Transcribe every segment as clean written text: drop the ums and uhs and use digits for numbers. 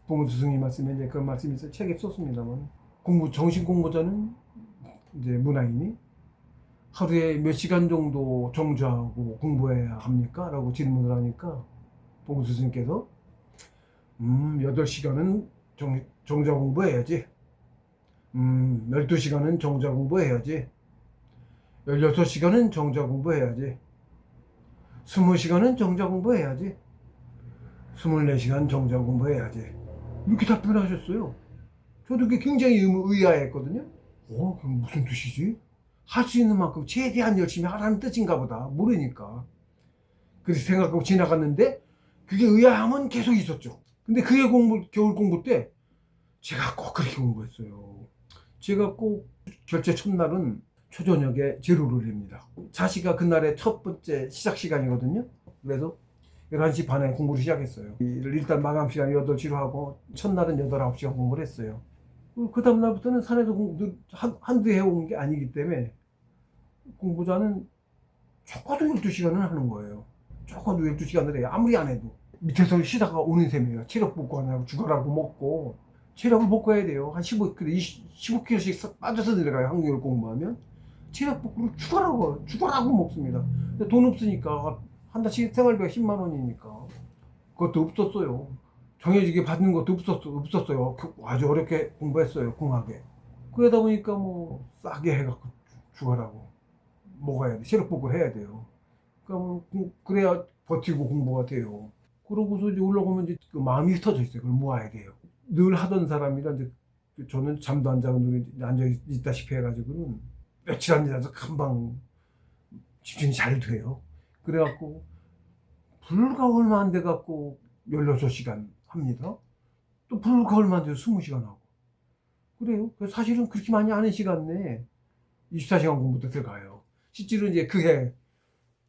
봉은수 스승님 말씀에 이제 그런 말씀이 있어요. 책에 썼습니다만 정신 공부자는 이제 문화인이 하루에 몇 시간 정도 정주하고 공부해야 합니까? 라고 질문을 하니까 봉은수 스님께서 8시간은 정자 공부해야지. 12시간은 정자 공부해야지. 16시간은 정자 공부해야지. 20시간은 정자 공부해야지. 24시간 정자 공부해야지. 이렇게 답변하셨어요. 저도 그게 굉장히 의아했거든요. 그게 무슨 뜻이지? 할 수 있는 만큼 최대한 열심히 하라는 뜻인가 보다. 모르니까. 그래서 생각하고 지나갔는데 그게 의아함은 계속 있었죠. 근데 그해 겨울 공부 때 제가 꼭 그렇게 공부했어요. 제가 꼭 결제 첫날은 초저녁에 제로를 냅니다. 자시가 그날의 첫 번째 시작 시간이거든요. 그래서 11시 반에 공부를 시작했어요. 일단 마감 시간 8시로 하고 첫날은 8, 9시간 공부를 했어요. 그 다음날부터는 산에서 한두 해온 게 아니기 때문에 공부자는 적어도 12시간은 하는 거예요. 적어도 12시간을 해요. 아무리 안 해도. 밑에서 쉬다가 오는 셈이에요. 체력 복구하느라고 죽어라고 먹고. 체력을 복구해야 돼요. 한 15kg씩 빠져서 내려가요. 한국어를 공부하면. 체력 복구를 죽어라고 먹습니다. 근데 돈 없으니까 한 달씩 생활비가 10만 원이니까 그것도 없었어요. 정해지게 받는 것도 없었어요. 아주 어렵게 공부했어요. 궁하게. 그러다 보니까 뭐 싸게 해갖고 죽어라고 먹어야 돼. 체력 복구를 해야 돼요. 그러니까 그래야 버티고 공부가 돼요. 그러고서 이제 올라가면 이제 그 마음이 흩어져 있어요. 그걸 모아야 돼요. 늘 하던 사람이라 이제 저는 잠도 안 자고 눈이 앉아 있다시피 해가지고는 며칠 안 지나서 금방 집중이 잘 돼요. 그래갖고 불과 얼마 안 돼갖고 16시간 합니다. 또 불과 얼마 안 돼서 20시간 하고. 그래요. 사실은 그렇게 많이 안 한 시간 내에 24시간 공부도 들어가요. 실제로 이제 그해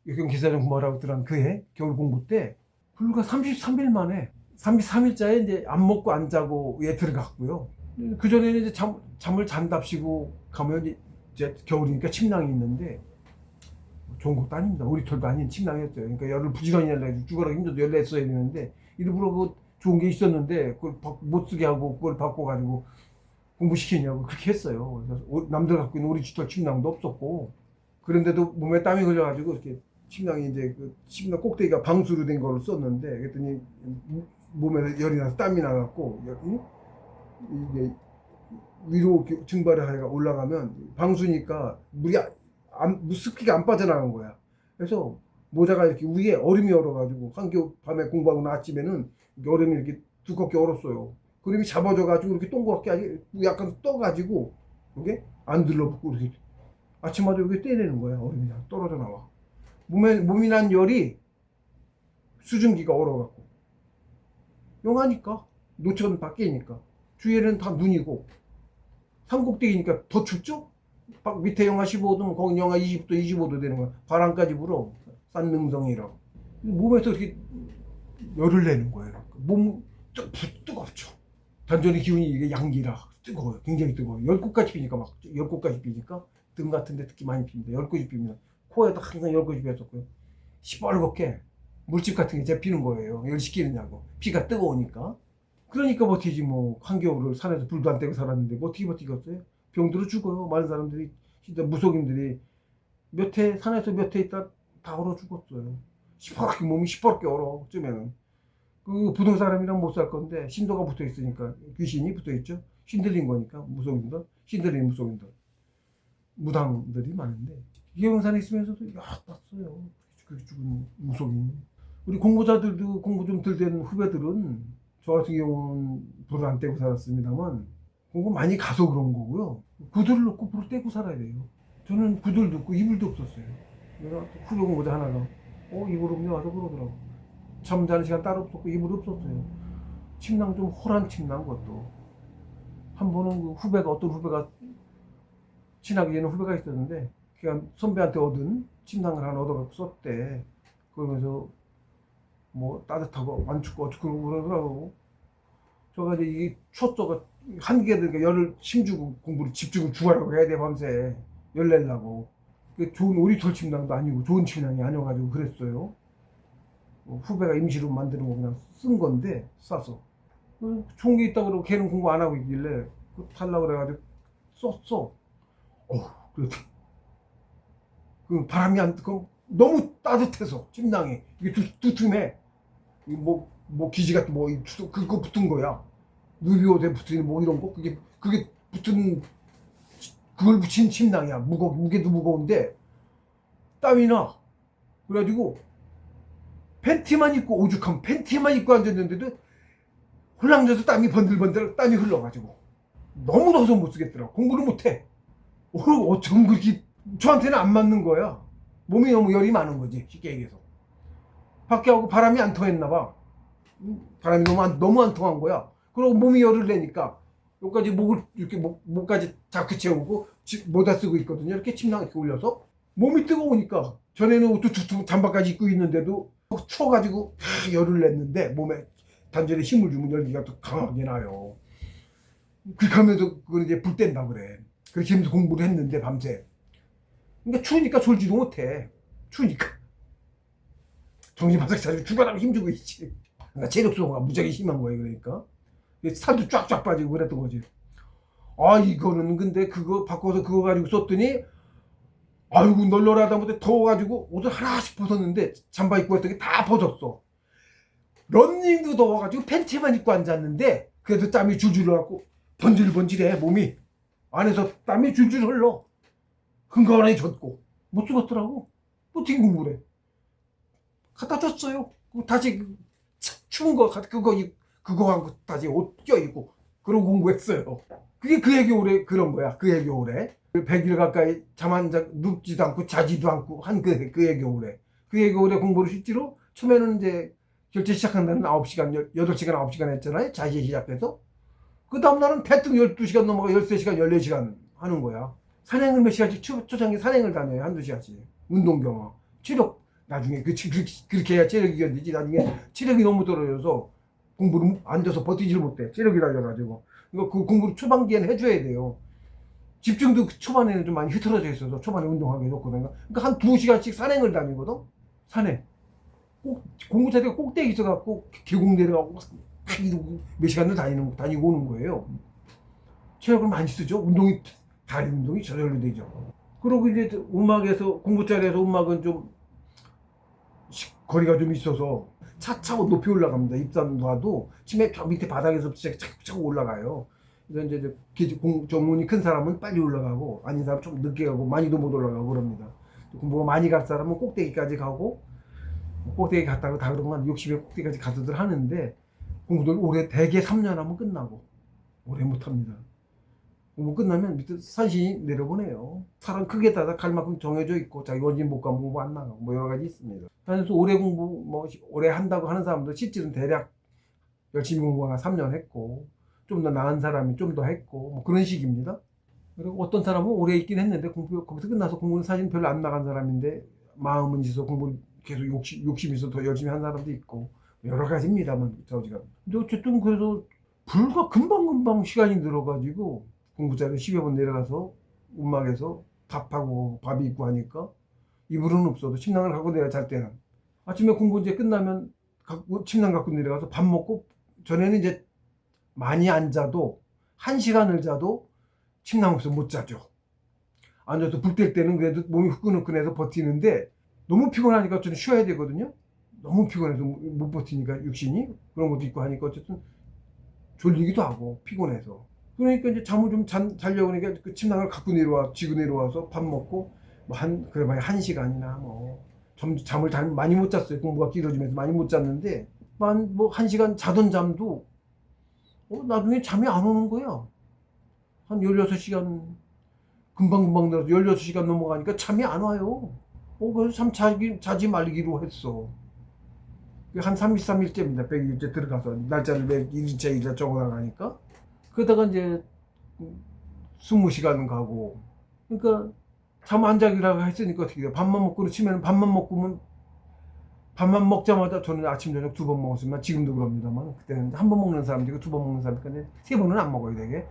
경기사장 공부하라고 들어간 그해 겨울 공부 때 불과 33일 만에 33일자에 이제 안 먹고 안 자고 예 들어갔고요. 그 전에는 이제 잠을 잔답시고 가면 이제 겨울이니까 침낭이 있는데 좋은 것도 아닙니다. 우리 털도 아닌 침낭이었어요. 그러니까 열을 부지런히 내려가지고 죽어라 힘들어도 열을 냈어야 되는데 일부러 그 좋은 게 있었는데 그걸 못 쓰게 하고 그걸 바꿔가지고 공부시키냐고 그렇게 했어요. 그래서 남들 갖고 있는 우리 쥐털 침낭도 없었고 그런데도 몸에 땀이 흘려가지고 이렇게 침낭이 이제 그 침낭 꼭대기가 방수로 된 거를 썼는데 그랬더니 몸에 열이 나서 땀이 나갖고 이게 위로 증발을 하다가 올라가면 방수니까 습기가 안 빠져나간 거야. 그래서 모자가 이렇게 위에 얼음이 얼어가지고 한겨울 밤에 공부하고 나 아침에는 얼음이 이렇게 두껍게 얼었어요. 그림이 잡아져가지고 이렇게 동그랗게 약간 떠가지고 이게 안 들러붙고 이렇게 아침마다 여기 떼내는 거야. 얼음이 떨어져 나와. 몸이 난 열이 수증기가 얼어갖고 영하니까 노천 밖이니까 주위에는 다 눈이고 산꼭대기니까 더 춥죠? 밑에 영하 15도면 거기 영하 20도 25도 되는 거야. 바람까지 불어. 싼 능성이라고 몸에서 이렇게 열을 내는 거예요. 몸 뜨겁죠. 단전의 기운이 이게 양기라 뜨거워요. 굉장히 뜨거워요. 열꽃까지 피니까 막 열꽃까지 피니까 등 같은데 특히 많이 핍니다. 열꽃이 핍니다. 코에도 항상 열꽃이 피었었고요. 시뻘겋게 물집 같은 게 잡히는 거예요. 열 식히느냐고. 피가 뜨거우니까. 그러니까 버티지 뭐 한겨울을 산에서 불도 안 떼고 살았는데 뭐 어떻게 버티겠어요? 병들어 죽어요. 많은 사람들이 진짜 무속인들이 산에서 몇 해 있다 다 얼어 죽었어요. 시퍼렇게 몸이 시퍼렇게 얼어. 쯤에는 그 부동 사람이랑 못 살 건데 신도가 붙어 있으니까 귀신이 붙어 있죠. 신들린 거니까 무속인들, 신들린 무속인들, 무당들이 많은데 기영산에 있으면서도 봤어요. 그렇게 죽은 무속인. 우리 공부자들도 공부 좀 덜 된 후배들은 저 같은 경우는 불을 안 떼고 살았습니다만 공부 많이 가서 그런 거고요. 구두를 넣고 불을 떼고 살아야 돼요. 저는 구두를 넣고 이불도 없었어요. 내가 후배 공부자 하나가 이불 없네 와서 그러더라고. 잠자는 시간 따로 없었고 이불 없었어요. 침낭 좀 호란 침낭 것도. 한 번은 어떤 후배가 친하게 지낸 후배가 있었는데 그냥 선배한테 얻은 침낭을 하나 얻어갖고 썼대. 그러면서 뭐 따뜻하고 안 춥고 어쩌고 그러더라고. 저가 이제 이게 추웠어가 한기가 되니까 열을 힘주고 공부를 집중을 주하라고 해야 돼 밤새 열 내려고. 좋은 오리털 침낭도 아니고 좋은 침낭이 아니어가지고 그랬어요. 후배가 임시로 만드는 거 그냥 쓴 건데 싸서 좋은 게 있다 그러고 걔는 공부 안 하고 있길래 달라고 그래가지고 썼어. 그래도 그 바람이 안, 너무 따뜻해서 침낭이 이게 두툼해. 뭐 기지 같은 그거 붙은 거야. 누비옷에 붙은 뭐 이런 거 그게 붙은 그걸 붙인 침낭이야. 무게도 무거운데 땀이 나. 그래가지고 팬티만 입고 오죽하면 팬티만 입고 앉았는데도 홀랑져서 땀이 번들번들 땀이 흘러가지고 너무 더워서 못 쓰겠더라. 공부를 못해. 어쩜 그렇게 저한테는 안 맞는 거야. 몸이 너무 열이 많은 거지 쉽게 얘기해서. 밖에 하고 바람이 안 통했나 봐. 바람이 너무 안 통한 거야. 그리고 몸이 열을 내니까 여기까지 목을 이렇게 목까지 자크 채우고 모자 쓰고 있거든요. 이렇게 침낭 이렇게 올려서 몸이 뜨거우니까 전에는 옷도 잠바까지 입고 있는데도 추워가지고 열을 냈는데 몸에 단전에 힘을 주면 열기가 또 강하게 나요. 그렇게 하면서 그걸 이제 불 뗀다 그래. 그렇게 하면서 공부를 했는데 밤새. 그러니까 추우니까 졸지도 못해. 추우니까. 정신 바짝 차리고 죽어라면 힘주고 있지. 그러니까 체력 소모가 무지하게 심한 거예요. 그러니까. 살도 쫙쫙 빠지고 그랬던 거지. 이거는 근데 그거 바꿔서 그거 가지고 썼더니 아이고 널널하다 못해 더워가지고 옷을 하나씩 벗었는데 잠바 입고 했던 게 다 벗었어. 런닝도 더워가지고 팬티만 입고 앉았는데 그래도 땀이 줄줄 흘러갖고 번질번질해 몸이. 안에서 땀이 줄줄 흘러. 흥건하게 젖고 못 쓰겠더라고. 어떻게 공부를 해. 갖다 줬어요. 다시 추운 거 그거 하고 다시 옷 껴입고 그러고 공부했어요. 그게 그해 겨울에 그런 거야. 그해 겨울에 100일 가까이 눕지도 않고 자지도 않고 한 그해 겨울에 공부를 실제로 처음에는 이제 결제 시작한 날은 9시간 8시간 9시간 했잖아요. 자지 시작해서 그 다음날은 대충 12시간 넘어가 13시간 14시간 하는 거야. 산행을 몇 시간씩 초장에 산행을 다녀요. 한두 시간씩 운동 경험 체력. 나중에 그렇게 해야 체력이 견디지. 나중에 체력이 너무 떨어져서 공부를 앉아서 버티질 못해. 체력이 달려가지고. 그러니까 그 공부를 초반기에는 해줘야 돼요. 집중도 초반에는 좀 많이 흐트러져 있어서 초반에 운동하기 좋거든요. 그러니까 한 2시간씩 산행을 다니거든. 산행. 공부 자리가 꼭대기 있어갖고 계곡 내려가고 몇 시간을 다니고 오는 거예요. 체력을 많이 쓰죠. 다리 운동이 저절로 되죠. 그리고 이제 음악에서 공부 자리에서 음악은 좀 거리가 좀 있어서 차차고 높이 올라갑니다. 입산 놔도 치매 저 밑에 바닥에서부터 차곡차곡 올라가요. 그래서 이제 전문이 큰 사람은 빨리 올라가고 아닌 사람은 좀 늦게 가고 많이도 못 올라가고 그럽니다. 공부가 많이 갈 사람은 꼭대기까지 가고 꼭대기 갔다가 다 그러면 60에 꼭대기까지 가서들 하는데 공부들 올해 대개 3년 하면 끝나고 오래 못합니다. 공부 끝나면 밑에 산신이 내려보내요. 사람 크게 따라 갈 만큼 정해져 있고 자기 원진 못 가면 공부 안 나가고 뭐 여러 가지 있습니다. 그래서 오래 공부 오래 한다고 하는 사람도 실제로는 대략 열심히 공부가 3년 했고 좀 더 나은 사람이 좀 더 했고 뭐 그런 식입니다. 그리고 어떤 사람은 오래 있긴 했는데 거기서 끝나서 공부는 사실 별로 안 나간 사람인데 마음은 있어서 공부 계속 욕심이 있어서 더 열심히 한 사람도 있고 여러 가지입니다만 저지가. 근데 어쨌든 그래서 불과 금방 시간이 늘어가지고 공부자료 10여 번 내려가서 음악에서 밥이 있고 하니까 이불은 없어도 침낭을 갖고 내가 잘 때는 아침에 공부 이제 끝나면 침낭 갖고 내려가서 밥 먹고 전에는 이제 많이 앉아도 1시간을 자도 침낭 없어 못 자죠. 앉아서 불 뗄 때는 그래도 몸이 후끈후끈해서 버티는데 너무 피곤하니까 좀 쉬어야 되거든요. 너무 피곤해서 못 버티니까 육신이 그런 것도 있고 하니까 어쨌든 졸리기도 하고 피곤해서 그러니까 이제 잠을 좀 자려고 하니까 그 침낭을 갖고 지고 내려와서 밥 먹고 그래 봐야 1시간이나 잠을 많이 못 잤어요. 공부가 길어지면서 많이 못 잤는데 1시간 자던 잠도 나중에 잠이 안 오는 거야. 한 16시간 금방 늘어서 16시간 넘어가니까 잠이 안 와요. 그래서 참 자지 말기로 했어. 한 33일째입니다. 100일째 들어가서 날짜를 매 일일차 적어 나가니까. 그러다가 이제 20시간 가고 그러니까 잠 안 자기라고 했으니까 어떻게 돼요. 밥만 먹고 치면 밥만 먹자마자 저는 아침 저녁 2번 먹었으면 지금도 그럽니다만 그때는 한 번 먹는 사람도 2번 먹는 사람이니까 3번은 안 먹어요 되게.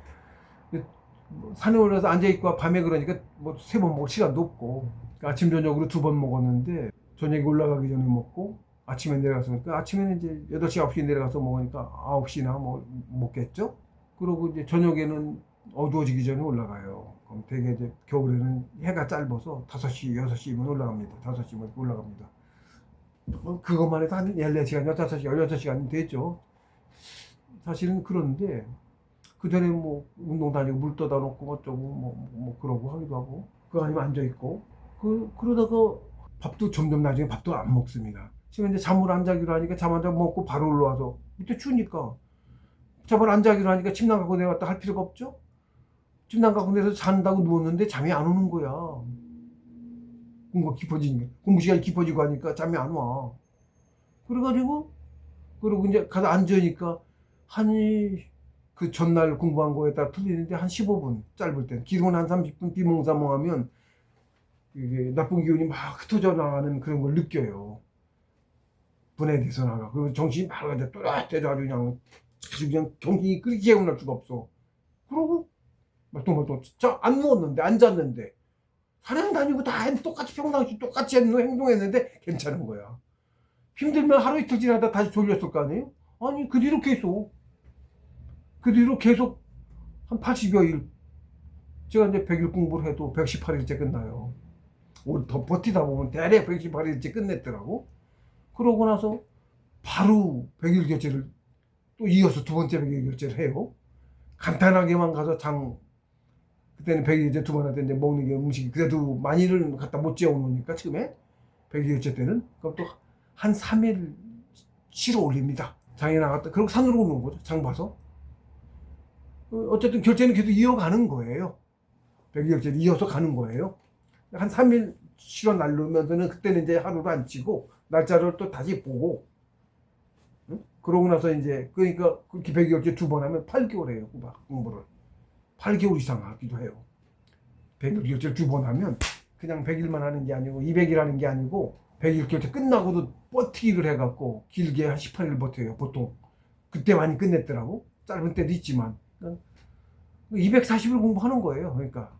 산에 올라서 앉아있고 밤에 그러니까 3번 먹을 시간도 없고 아침 저녁으로 2번 먹었는데 저녁에 올라가기 전에 먹고 아침에 내려갔으니까 아침에는 이제 8시, 9시에 내려가서 먹으니까 9시나 뭐 먹겠죠? 그러고 이제 저녁에는 어두워지기 전에 올라가요. 그럼 되게 이제 겨울에는 해가 짧아서 5시, 6시면 올라갑니다. 5시면 올라갑니다. 그것만 해도 한 14시간, 15시간, 16시간 됐죠. 사실은 그런데 그 전에 뭐 운동 다니고 물 떠다 놓고 어쩌고 뭐 그러고 하기도 하고 그거 아니면 앉아 있고 그러다가 밥도 점점 나중에 밥도 안 먹습니다. 지금 이제 잠을 안 자기로 하니까 잠 안 자고 먹고 바로 올라와서 밑에 추우니까 잠을 안 자기로 하니까 침낭 갖고 내려갔다 할 필요가 없죠. 침낭 갖고 내려서 잔다고 누웠는데 잠이 안 오는 거야. 공부가 깊어지니까 공부 시간이 깊어지고 하니까 잠이 안 와. 그래가지고 그러고 이제 가서 앉으니까 그 전날 공부한 거에 따라 틀리는데 한 15분 짧을 때 길어는 한 30분 비몽사몽하면 이게 나쁜 기운이 막 흩어져 나가는 그런 걸 느껴요. 분해돼서 나가. 그리고 정신이 막 또렷해져 아주 그냥 정신이 그렇게 개운할 수가 없어. 그러고 말똥말똥 안 누웠는데 앉았는데 산행 다니고 다 똑같이 평상시 똑같이 행동했는데 괜찮은 거야. 힘들면 하루 이틀 지나다 다시 졸렸을 거 아니에요? 아니 그 뒤로 계속 한 80여 일 제가 이제 100일 공부를 해도 118일째 끝나요. 더 버티다 보면 대략 118일째 끝냈더라고. 그러고 나서 바로 100일 결제를 또 이어서 두 번째 100일 결제를 해요. 간단하게만 가서 그때는 100일 이제 두 번 할 때 이제 먹는 게 음식이 그래도 많이를 갖다 못 재워놓으니까 처음에 100일 결제 때는 그럼 또 한 3일 치러 올립니다. 장에 나갔다. 그리고 산으로 오는 거죠. 장 봐서. 어쨌든 결제는 계속 이어가는 거예요. 100일 결제를 이어서 가는 거예요. 한 3일 쉬러 날르면서는 그때는 이제 하루를 안 치고 날짜를 또 다시 보고 응? 그러고 나서 이제 그러니까 그렇게 100일 결제 2번 하면 8개월 해요. 공부를 8개월 이상 하기도 해요. 100일 결제를 2번 하면 그냥 100일만 하는 게 아니고 200일 하는 게 아니고 100일 결제 끝나고도 버티기를 해갖고 길게 한 18일 버텨요. 보통 그때 많이 끝냈더라고. 짧은 때도 있지만 240일 공부하는 거예요. 그러니까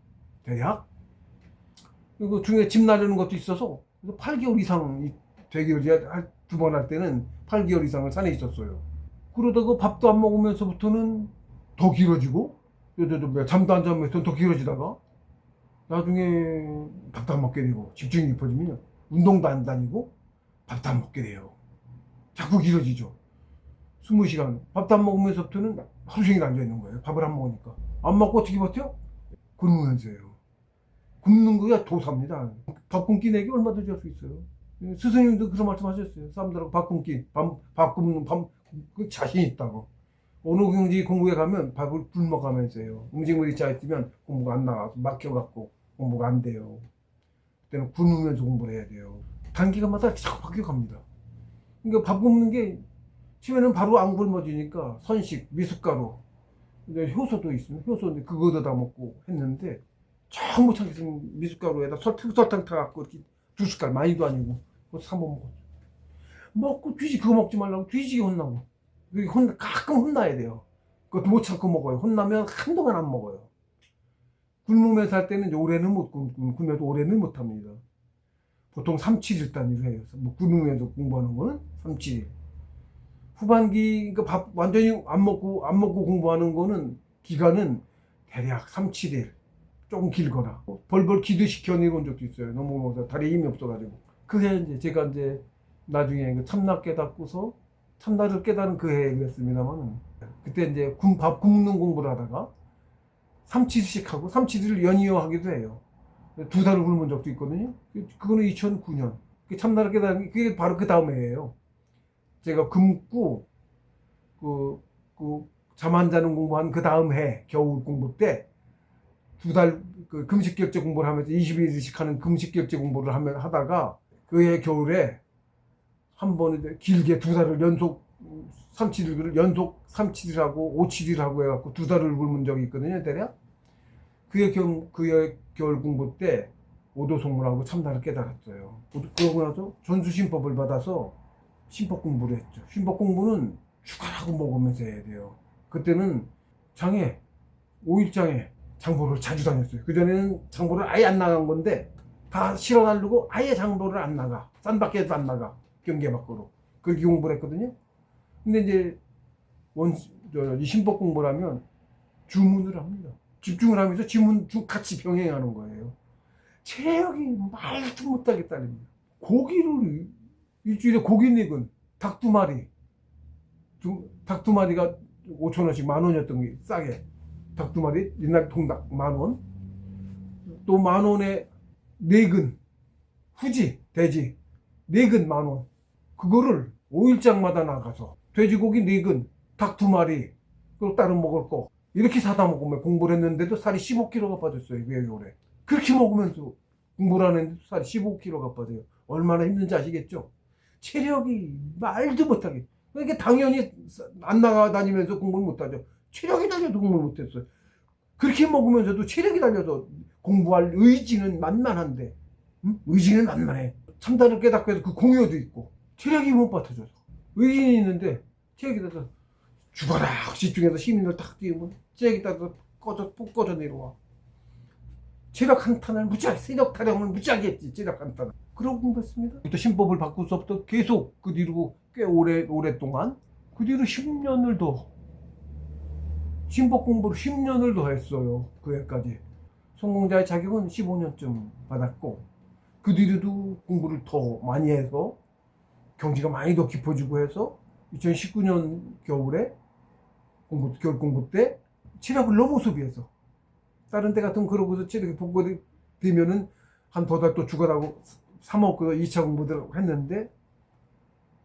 대략 그리고 중에 집 나르는 것도 있어서 8개월 이상 100일 2번 할 때는 8개월 이상을 산에 있었어요. 그러다가 밥도 안 먹으면서부터는 더 길어지고 잠도 안 자면서 더 길어지다가 나중에 밥도 안 먹게 되고 집중이 깊어지면 운동도 안 다니고 밥도 안 먹게 돼요. 자꾸 길어지죠. 20시간 밥도 안 먹으면서부터는 하루 종일 앉아있는 거예요. 밥을 안 먹으니까. 안 먹고 어떻게 버텨? 굶으면서요. 굶는 거야 도사입니다. 밥 굶기 내기 얼마 더 줄 수 있어요. 스승님도 그런 말씀 하셨어요. 사람들하고 밥 굶기, 밥 굶는 그 자신 있다고. 어느 경지 공부에 가면 밥을 굶어가면서 해요. 음식물이 짜있으면 공부가 안 나가서 막혀갖고 공부가 안 돼요. 그때는 굶으면서 공부를 해야 돼요. 단기간마다 자꾸 바뀌어갑니다. 그러니까 밥 굶는 게 처음에는 바로 안 굶어지니까 선식, 미숫가루, 효소도 있으면 효소인데 그거도 다 먹고 했는데 참 못 참겠으면 미숫가루에다 설탕 타갖고 이렇게 2숟갈 많이도 아니고 그거 3번 먹었죠. 먹고 그거 먹지 말라고 뒤지게 혼나고 가끔 혼나야 돼요. 그것도 못 참고 먹어요. 혼나면 한동안 안 먹어요. 굶으면서 할 때는 오래는 못 굶어도 오래는 못 합니다. 보통 3, 7일 단위로 해요. 뭐 굶으면서 공부하는 거는 3, 7일. 후반기 그러니까 밥 완전히 안 먹고 공부하는 거는 기간은 대략 3, 7일. 조금 길거나 벌벌 기도시켜 내려온 적도 있어요. 너무 먹어서 다리에 힘이 없어가지고. 그게 이제 제가 이제 나중에 그 참나 깨닫고서 참나를 깨달은 그 해에 그랬습니다만 그때 이제 밥 굶는 공부를 하다가 3, 7일씩 하고 3, 7일을 연이어 하기도 해요. 2달을 굶은 적도 있거든요. 그거는 2009년. 참나를 깨달은 게 그게 바로 그 다음 해예요. 제가 굶고 잠 안 자는 공부한 그 다음 해 겨울 공부 때 2달 그 금식결제 공부를 하면서 21일씩 하는 금식결제 공부를 하다가 그해 겨울에 한 번에 길게 2달을 연속 3, 7일을 연속 3, 7일하고 5, 7일하고 해갖고 2달을 굶은 적이 있거든요. 대략 그해 겨울 공부 때 오도송물하고 참나를 깨달았어요. 그러고 나서 전수신법을 받아서 신법 공부를 했죠. 신법 공부는 휴가라고 먹으면서 해야 돼요. 그때는 5일장에 장보를 자주 다녔어요. 그전에는 장보를 아예 안 나간 건데 다 실어 나르고 아예 장보를 안 나가. 산 밖에도 안 나가. 경계 밖으로. 그렇게 공부를 했거든요. 근데 이제 이 신법 공부를 하면 주문을 합니다. 집중을 하면서 지문 같이 병행하는 거예요. 체력이 말도 못하게 딸립니다. 고기를 일주일에 고기 닉은 닭 2마리, 닭 2마리가 5,000원씩 10,000원이었던 게 싸게 닭 2마리 옛날 통닭 10,000원, 또 10,000원에 4근 후지 돼지 4근 10,000원, 그거를 5일장마다 나가서 돼지고기 4근 닭 2마리 그리고 다른 먹을 거 이렇게 사다 먹으면 공부를 했는데도 살이 15kg가 빠졌어요. 왜 그래? 그렇게 먹으면서 공부를 하는데 살이 15kg가 빠져요. 얼마나 힘든지 아시겠죠? 체력이 말도 못하게. 그러니까 당연히 안 나가다니면서 공부를 못하죠. 체력이 달려도 공부를 못했어요. 그렇게 먹으면서도 체력이 달려서 공부할 의지는 만만한데, 응? 의지는 만만해. 참다를 깨닫고 해서 그 공효도 있고 체력이 못 받쳐줘서 의지는 있는데 체력이 돼서 죽어라 집중해서 시민을 딱 띄우면 체력이 따라서 푹 꺼져 내려와. 체력 한탄을 무지하게, 세력 타령을 무지하게 했지. 체력 한탄을 그러고 공부했습니다. 또 신법을 바꾸서부터 계속 그 뒤로 꽤 오랫동안 그 뒤로 10년을 더 신법 공부를 10년을 더 했어요. 그 해까지 성공자의 자격은 15년쯤 받았고, 그 뒤로도 공부를 더 많이 해서 경지가 많이 더 깊어지고 해서 2019년 겨울에 겨울 공부 때 체력을 너무 소비해서, 다른 때 같으면 그러고서 체력이 복구되면은 한 더 달 또 죽어라고 3억 그 2차 공부들 했는데,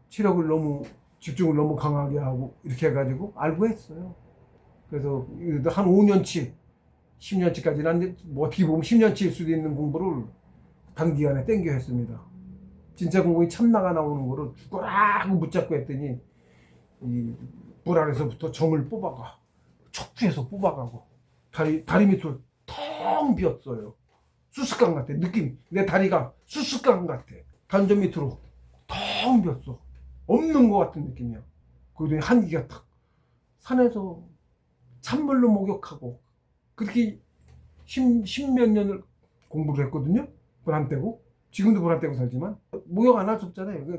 체력을 너무 집중을 너무 강하게 하고 이렇게 해가지고 알고 했어요. 그래서 한 5년치 10년치까지는 뭐 어떻게 보면 10년치일 수도 있는 공부를 단기간에 땡겨 했습니다. 진짜 공부에 참나가 나오는 거를 죽어라 하고 붙잡고 했더니 이 불 안에서부터 정을 뽑아가 척추에서 뽑아가고 다리 밑으로 텅 비었어요. 수수깡 같아. 느낌. 내 다리가 수수깡 같아. 관절 밑으로 텅 비었어. 없는 것 같은 느낌이야. 그리고 한기가 탁. 산에서 찬물로 목욕하고 그렇게 십몇 년을 공부를 했거든요. 불 안 떼고. 지금도 불 안 떼고 살지만 목욕 안 할 수 없잖아요.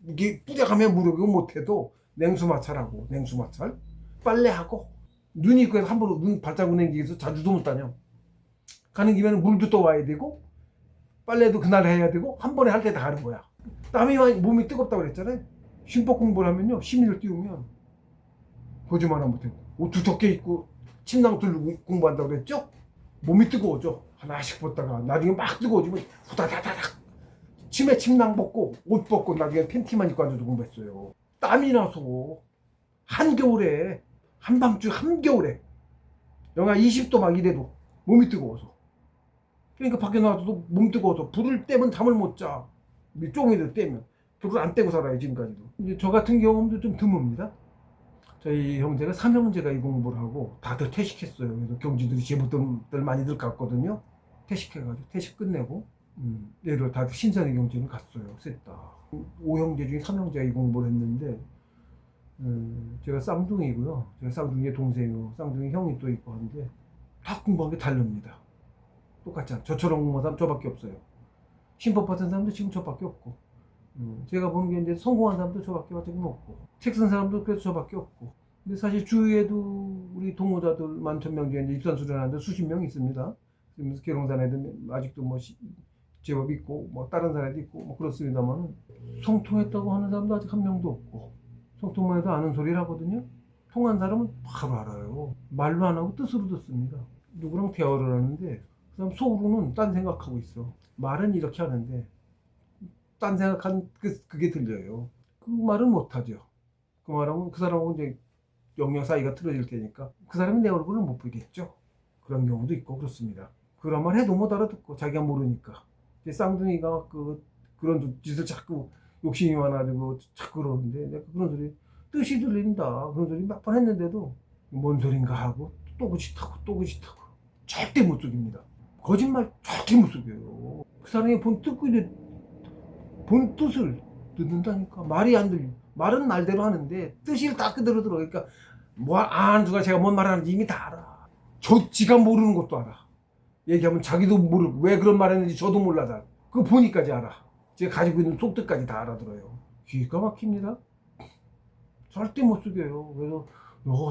이게 뿌려가면 목욕을 못해도 냉수 마찰하고, 냉수 마찰 빨래하고, 눈이 있고 해서 함부로 눈 발자국 남기기 위해서 자주도 못 다녀. 가는 김에는 물도 또 와야 되고 빨래도 그날 해야 되고 한 번에 할 때 다 하는 거야. 땀이 많이 몸이 뜨겁다고 그랬잖아요. 신법 공부를 하면요, 시민을 띄우면 거짓말 안 못해. 옷 두텁게 입고 침낭 들고 공부한다고 그랬죠? 몸이 뜨거워져. 하나씩 벗다가 나중에 막 뜨거워지면 후다다다닥 치매 침낭 벗고 옷 벗고 나중에 팬티만 입고 앉아서 공부했어요. 땀이 나서 한겨울에, 한밤중 한겨울에 영하 20도 막 이래도 몸이 뜨거워서, 그러니까 밖에 나와도 몸 뜨거워서 불을 떼면 잠을 못 자. 종이를 떼면. 불을 안 떼고 살아요 지금까지도. 이제 저 같은 경험도 좀 드뭅니다. 저희 형제가 3형제가 이 공부를 하고 다들 퇴직했어요. 그래서 경지들이 제부들 많이들 갔거든요. 퇴직해가지고 퇴직 끝내고 얘를 다들 신선의 경지를 갔어요. 셋 다. 5형제 중에 3형제가 이 공부를 했는데, 제가 쌍둥이고요. 제가 쌍둥이의 동생이고 쌍둥이 형이 또 있고 한데 다 공부한 게 다릅니다. 똑같지 않아. 저처럼 공부한 사람 저밖에 없어요. 신법 받은 사람도 지금 저밖에 없고, 제가 보는 게 이제 성공한 사람도 저밖에 지금 없고, 책 쓴 사람도 그래서 저밖에 없고. 근데 사실 주위에도 우리 동호자들 11,000명 중에 입산 수련하는 수십 명 있습니다. 그러면서 계룡산 애들 아직도 뭐 제법 있고 뭐 다른 사람도 있고 뭐 그렇습니다만, 성통했다고 하는 사람도 아직 한 명도 없고, 성통만 해도 아는 소리를 하거든요. 통한 사람은 바로 알아요. 말로 안 하고 뜻으로 듣습니다. 누구랑 대화를 하는데 그 사람 속으로는 딴 생각하고 있어. 말은 이렇게 하는데 딴 생각한 그게 들려요. 그 말은 못하죠. 그 말하면 그 사람하고 이제 영영 사이가 틀어질 테니까 그 사람이 내 얼굴을 못 보겠죠. 그런 경우도 있고 그렇습니다. 그런 말 해도 못 알아듣고 자기가 모르니까. 쌍둥이가 그런 짓을 자꾸 욕심이 많아지고 자꾸 그러는데, 내가 그런 소리 뜻이 들린다 그런 소리 몇 번 했는데도 뭔 소린가 하고 또 그 짓하고 또 그 짓하고 절대 못 속입니다. 거짓말 절대 못 속여요. 그 사람이 본 뜻을 듣는다니까. 말이 안 들려. 말은 말대로 하는데 뜻이 다 그대로 들어. 그러니까 누가 제가 뭔 말하는지 이미 다 알아. 지가 모르는 것도 알아. 얘기하면 자기도 모르고 왜 그런 말 했는지 저도 몰라. 그거 보니까지 알아. 제가 가지고 있는 속뜻까지 다 알아들어요. 기가 막힙니다. 절대 못 속여요. 그래서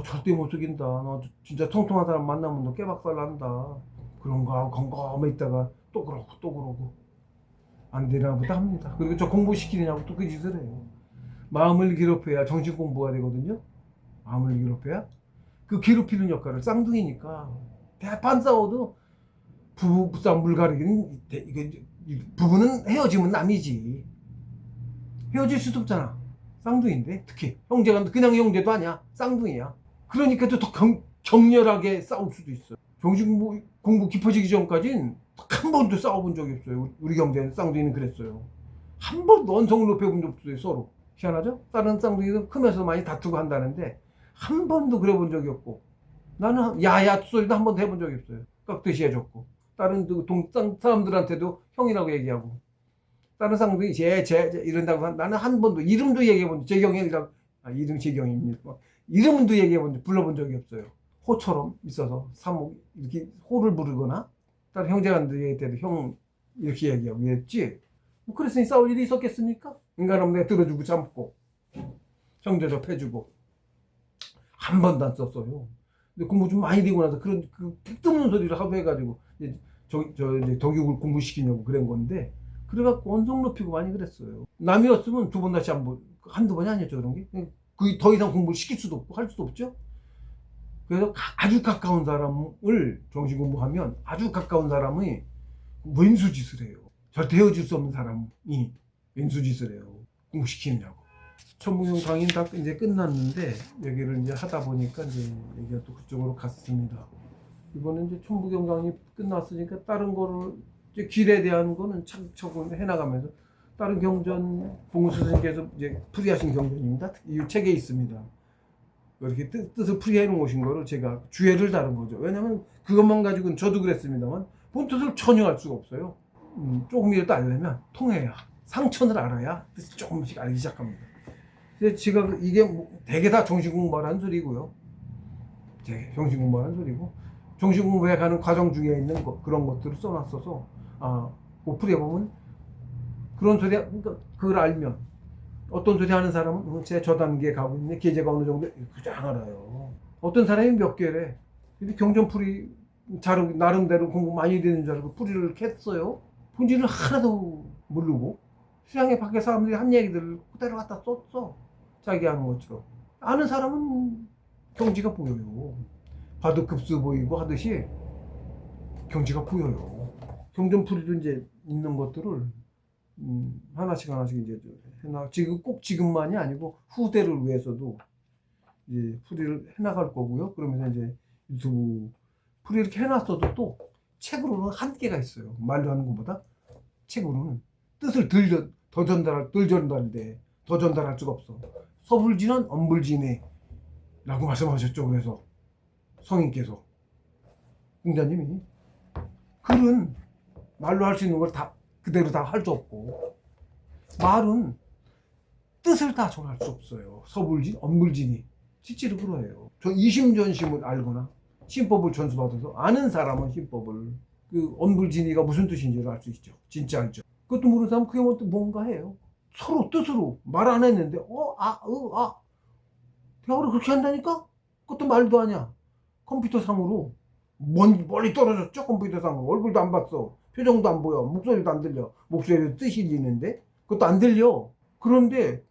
절대 못 속인다. 너 진짜 통통한 사람 만나면 너 깨박살 난다. 그런가 하고 컴컴해 있다가 또 그러고 또 그러고 안 되나 보다 합니다. 그리고 저 공부시키느냐고 또 그 짓을 해요. 마음을 괴롭혀야 정신 공부가 되거든요. 마음을 괴롭혀야 그 괴롭히는 역할을 쌍둥이니까 대판 싸워도 부부 싸움 물가리기는 부부는 헤어지면 남이지. 헤어질 수도 없잖아. 쌍둥이인데 특히 형제가 그냥 형제도 아니야. 쌍둥이야. 그러니까 또 더 격렬하게 싸울 수도 있어. 정신 공부 깊어지기 전까지는 한 번도 싸워본 적이 없어요. 우리 경제는 쌍둥이는 그랬어요. 한 번도 언성을 높여본 적 없어요. 서로. 희한하죠? 다른 쌍둥이도 크면서 많이 다투고 한다는데 한 번도 그래본 적이 없고 나는 야야 소리도 한 번도 해본 적이 없어요. 깍듯이 해줬고 다른 사람들한테도 형이라고 얘기하고 다른 쌍둥이 제 이런다고 나는 한 번도 이름도 얘기해본 재경이라고 이름 재경입니다. 이름도 얘기해본 불러본 적이 없어요. 호처럼 있어서 사목 이렇게 호를 부르거나 다른 형제간들 얘기할 때도 형 이렇게 얘기하고 그랬지. 뭐 그랬으니 싸울 일이 있었겠습니까? 인간은 내가 들어주고 참고 형제적 해주고 한 번도 안 썼어요. 근데 공부 좀 많이 되고 나서 그런 그 뜻없는 소리를 하도 해가지고 이제 이제 덕육을 공부시키냐고 그런 건데 그래갖고 언성 높이고 많이 그랬어요. 남이었으면 두 번 다시 한두 번이 아니었죠 그런 게. 그 더 이상 공부를 시킬 수도 없고 할 수도 없죠. 그래서 아주 가까운 사람을 정신 공부하면 아주 가까운 사람이 왼수짓을 해요. 절대 헤어질 수 없는 사람이 왼수짓을 해요. 공부시키느냐고. 천부경 강의는 다 이제 끝났는데 여기를 이제 하다 보니까 이제 얘기가 또 그쪽으로 갔습니다. 이거는 이제 천부경 강의 끝났으니까 다른 거를 이제 길에 대한 거는 차곡차곡 해나가면서 다른 경전 봉우 선생님께서 이제 풀이하신 경전입니다. 이 책에 있습니다. 이렇게 뜻을 풀이해 놓으신 거를 제가 주해를 다룬 거죠. 왜냐면 그것만 가지고는 저도 그랬습니다만 본 뜻을 전혀 알 수가 없어요. 조금이라도 알려면 통해야 상천을 알아야 뜻이 조금씩 알기 시작합니다. 그래서 제가 이게 대개 다 정신 공부하라는 소리고요. 정신 공부하라는 소리고 정신 공부해 가는 과정 중에 있는 그런 것들을 써놨어서 그 풀이해 보면 그런 소리 그러니까 그걸 알면 어떤 소리 하는 사람은 제 저단계에 가고 있네. 계제가 어느 정도 그냥 알아요. 어떤 사람이 몇 개래. 근데 경전풀이 나름대로 공부 많이 되는 줄 알고 풀이를 캤어요. 본질을 하나도 모르고 수양회 밖에 사람들이 한 얘기들을 그대로 갖다 썼어. 자기 하는 것처럼. 아는 사람은 경지가 보여요. 봐도 급수 보이고 하듯이 경지가 보여요. 경전풀이도 이제 있는 것들을 하나씩 이제 해나 꼭 지금만이 아니고 후대를 위해서도 이제 풀이를 해나갈 거고요. 그러면서 이제 유튜브 풀이 이렇게 해놨어도 또 책으로는 한계가 있어요. 말로 하는 것보다 책으로는 뜻을 더 전달할 수가 없어. 서불지는 엄불지네라고 말씀하셨죠. 그래서 성인께서 공자님이 글은 말로 할 수 있는 걸 다 그대로 다 할 수 없고 말은 뜻을 다 전할 수 없어요. 서불진, 엄불진이 실제로 그러해요. 저 이심전심을 알거나 신법을 전수받아서 아는 사람은 신법을 그 엄불진이가 무슨 뜻인지를 알 수 있죠. 진짜 알죠. 그것도 모르는 사람은 그게 뭔가 해요. 서로 뜻으로 말 안 했는데 대화를 그렇게 한다니까? 그것도 말도 아니야. 컴퓨터 상으로 멀리 떨어졌죠. 컴퓨터 상으로 얼굴도 안 봤어. 표정도 안 보여. 목소리도 안 들려. 목소리도 뜻이 있는데 그것도 안 들려. 그런데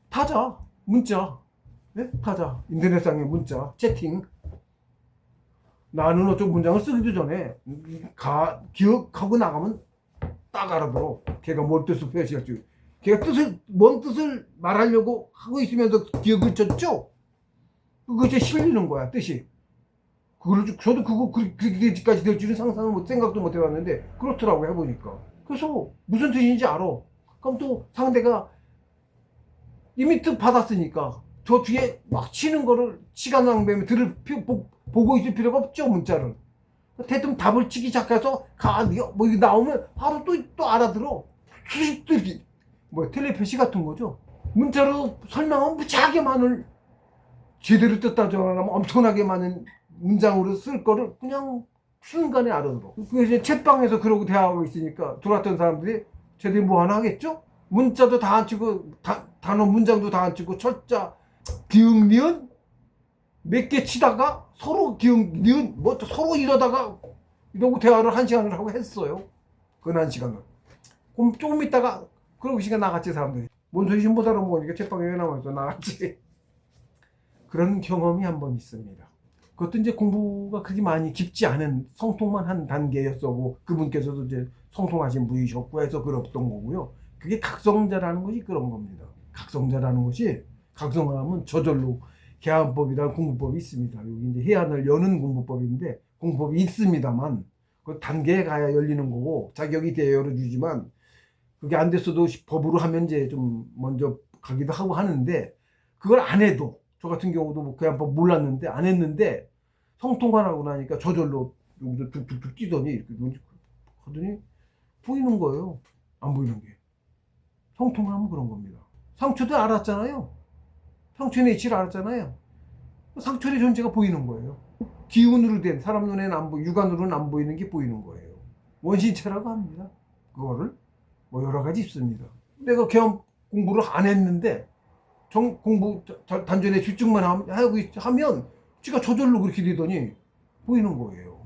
타자, 문자, 네? 타자, 인터넷상의 문자, 채팅. 나는 어떤 문장을 쓰기도 전에 기억하고 나가면 딱 알아들어. 걔가 뭘 뜻을 표시할지. 걔가 뭔 뜻을 말하려고 하고 있으면서 기억을 쳤죠? 그것이 실리는 거야, 뜻이. 저도 그렇게까지 될 줄은 생각도 못 해봤는데, 그렇더라고, 해보니까. 그래서 무슨 뜻인지 알아. 그럼 또 상대가 이미 뜻 받았으니까, 저 뒤에 막 치는 거를 시간 낭비하면 보고 있을 필요가 없죠, 문자를. 대뜸 답을 치기 시작해서, 뭐 이거 나오면 바로 또 알아들어. 텔레패시 같은 거죠. 문자로 설명하면 무지하게 많은, 제대로 뜻다 전하면 엄청나게 많은 문장으로 쓸 거를 그냥 순간에 알아들어. 그래서 이제 채방에서 그러고 대화하고 있으니까 들어왔던 사람들이 쟤들이 뭐 하나 하겠죠? 문자도 다 안 치고 단어 문장도 다 안 치고 철자 기응 니은 몇 개 치다가 서로 기응 니은 뭐 서로 이러다가 이러고 대화를 1시간을 하고 했어요. 그 1시간을. 그럼 조금 있다가 그러고 시간 나갔지 사람들이. 뭔 소리 못 알아먹으니까 책방에 왜 나와서 나갔지. 그런 경험이 한 번 있습니다. 그것도 이제 공부가 그렇게 많이 깊지 않은 성통만 한 단계였었고 그분께서도 이제 성통하신 분이셨고 해서 그랬던 거고요. 그게 각성자라는 것이 그런 겁니다. 각성자라는 것이 각성하면 저절로 계한법이라는 공부법이 있습니다. 여기 이제 해안을 여는 공부법인데 공부법이 있습니다만 그 단계에 가야 열리는 거고 자격이 돼야 열어주지만 그게 안 됐어도 법으로 하면 이제 좀 먼저 가기도 하고 하는데 그걸 안 해도 저 같은 경우도 뭐 계한법 몰랐는데 안 했는데 성통만 하고 나니까 저절로 여기서 툭툭툭 뛰더니 이렇게 하더니 보이는 거예요. 안 보이는 게. 성통을 하면 그런 겁니다. 상처도 알았잖아요. 상처의 이치를 알았잖아요. 상처의 존재가 보이는 거예요. 기운으로 된 사람 눈에는 안 보이, 육안으로는 안 보이는 게 보이는 거예요. 원신체라고 합니다. 그거를 뭐 여러 가지 있습니다. 내가 계엄 공부를 안 했는데 공부 단전에 집중만 하면 지가 저절로 그렇게 되더니 보이는 거예요.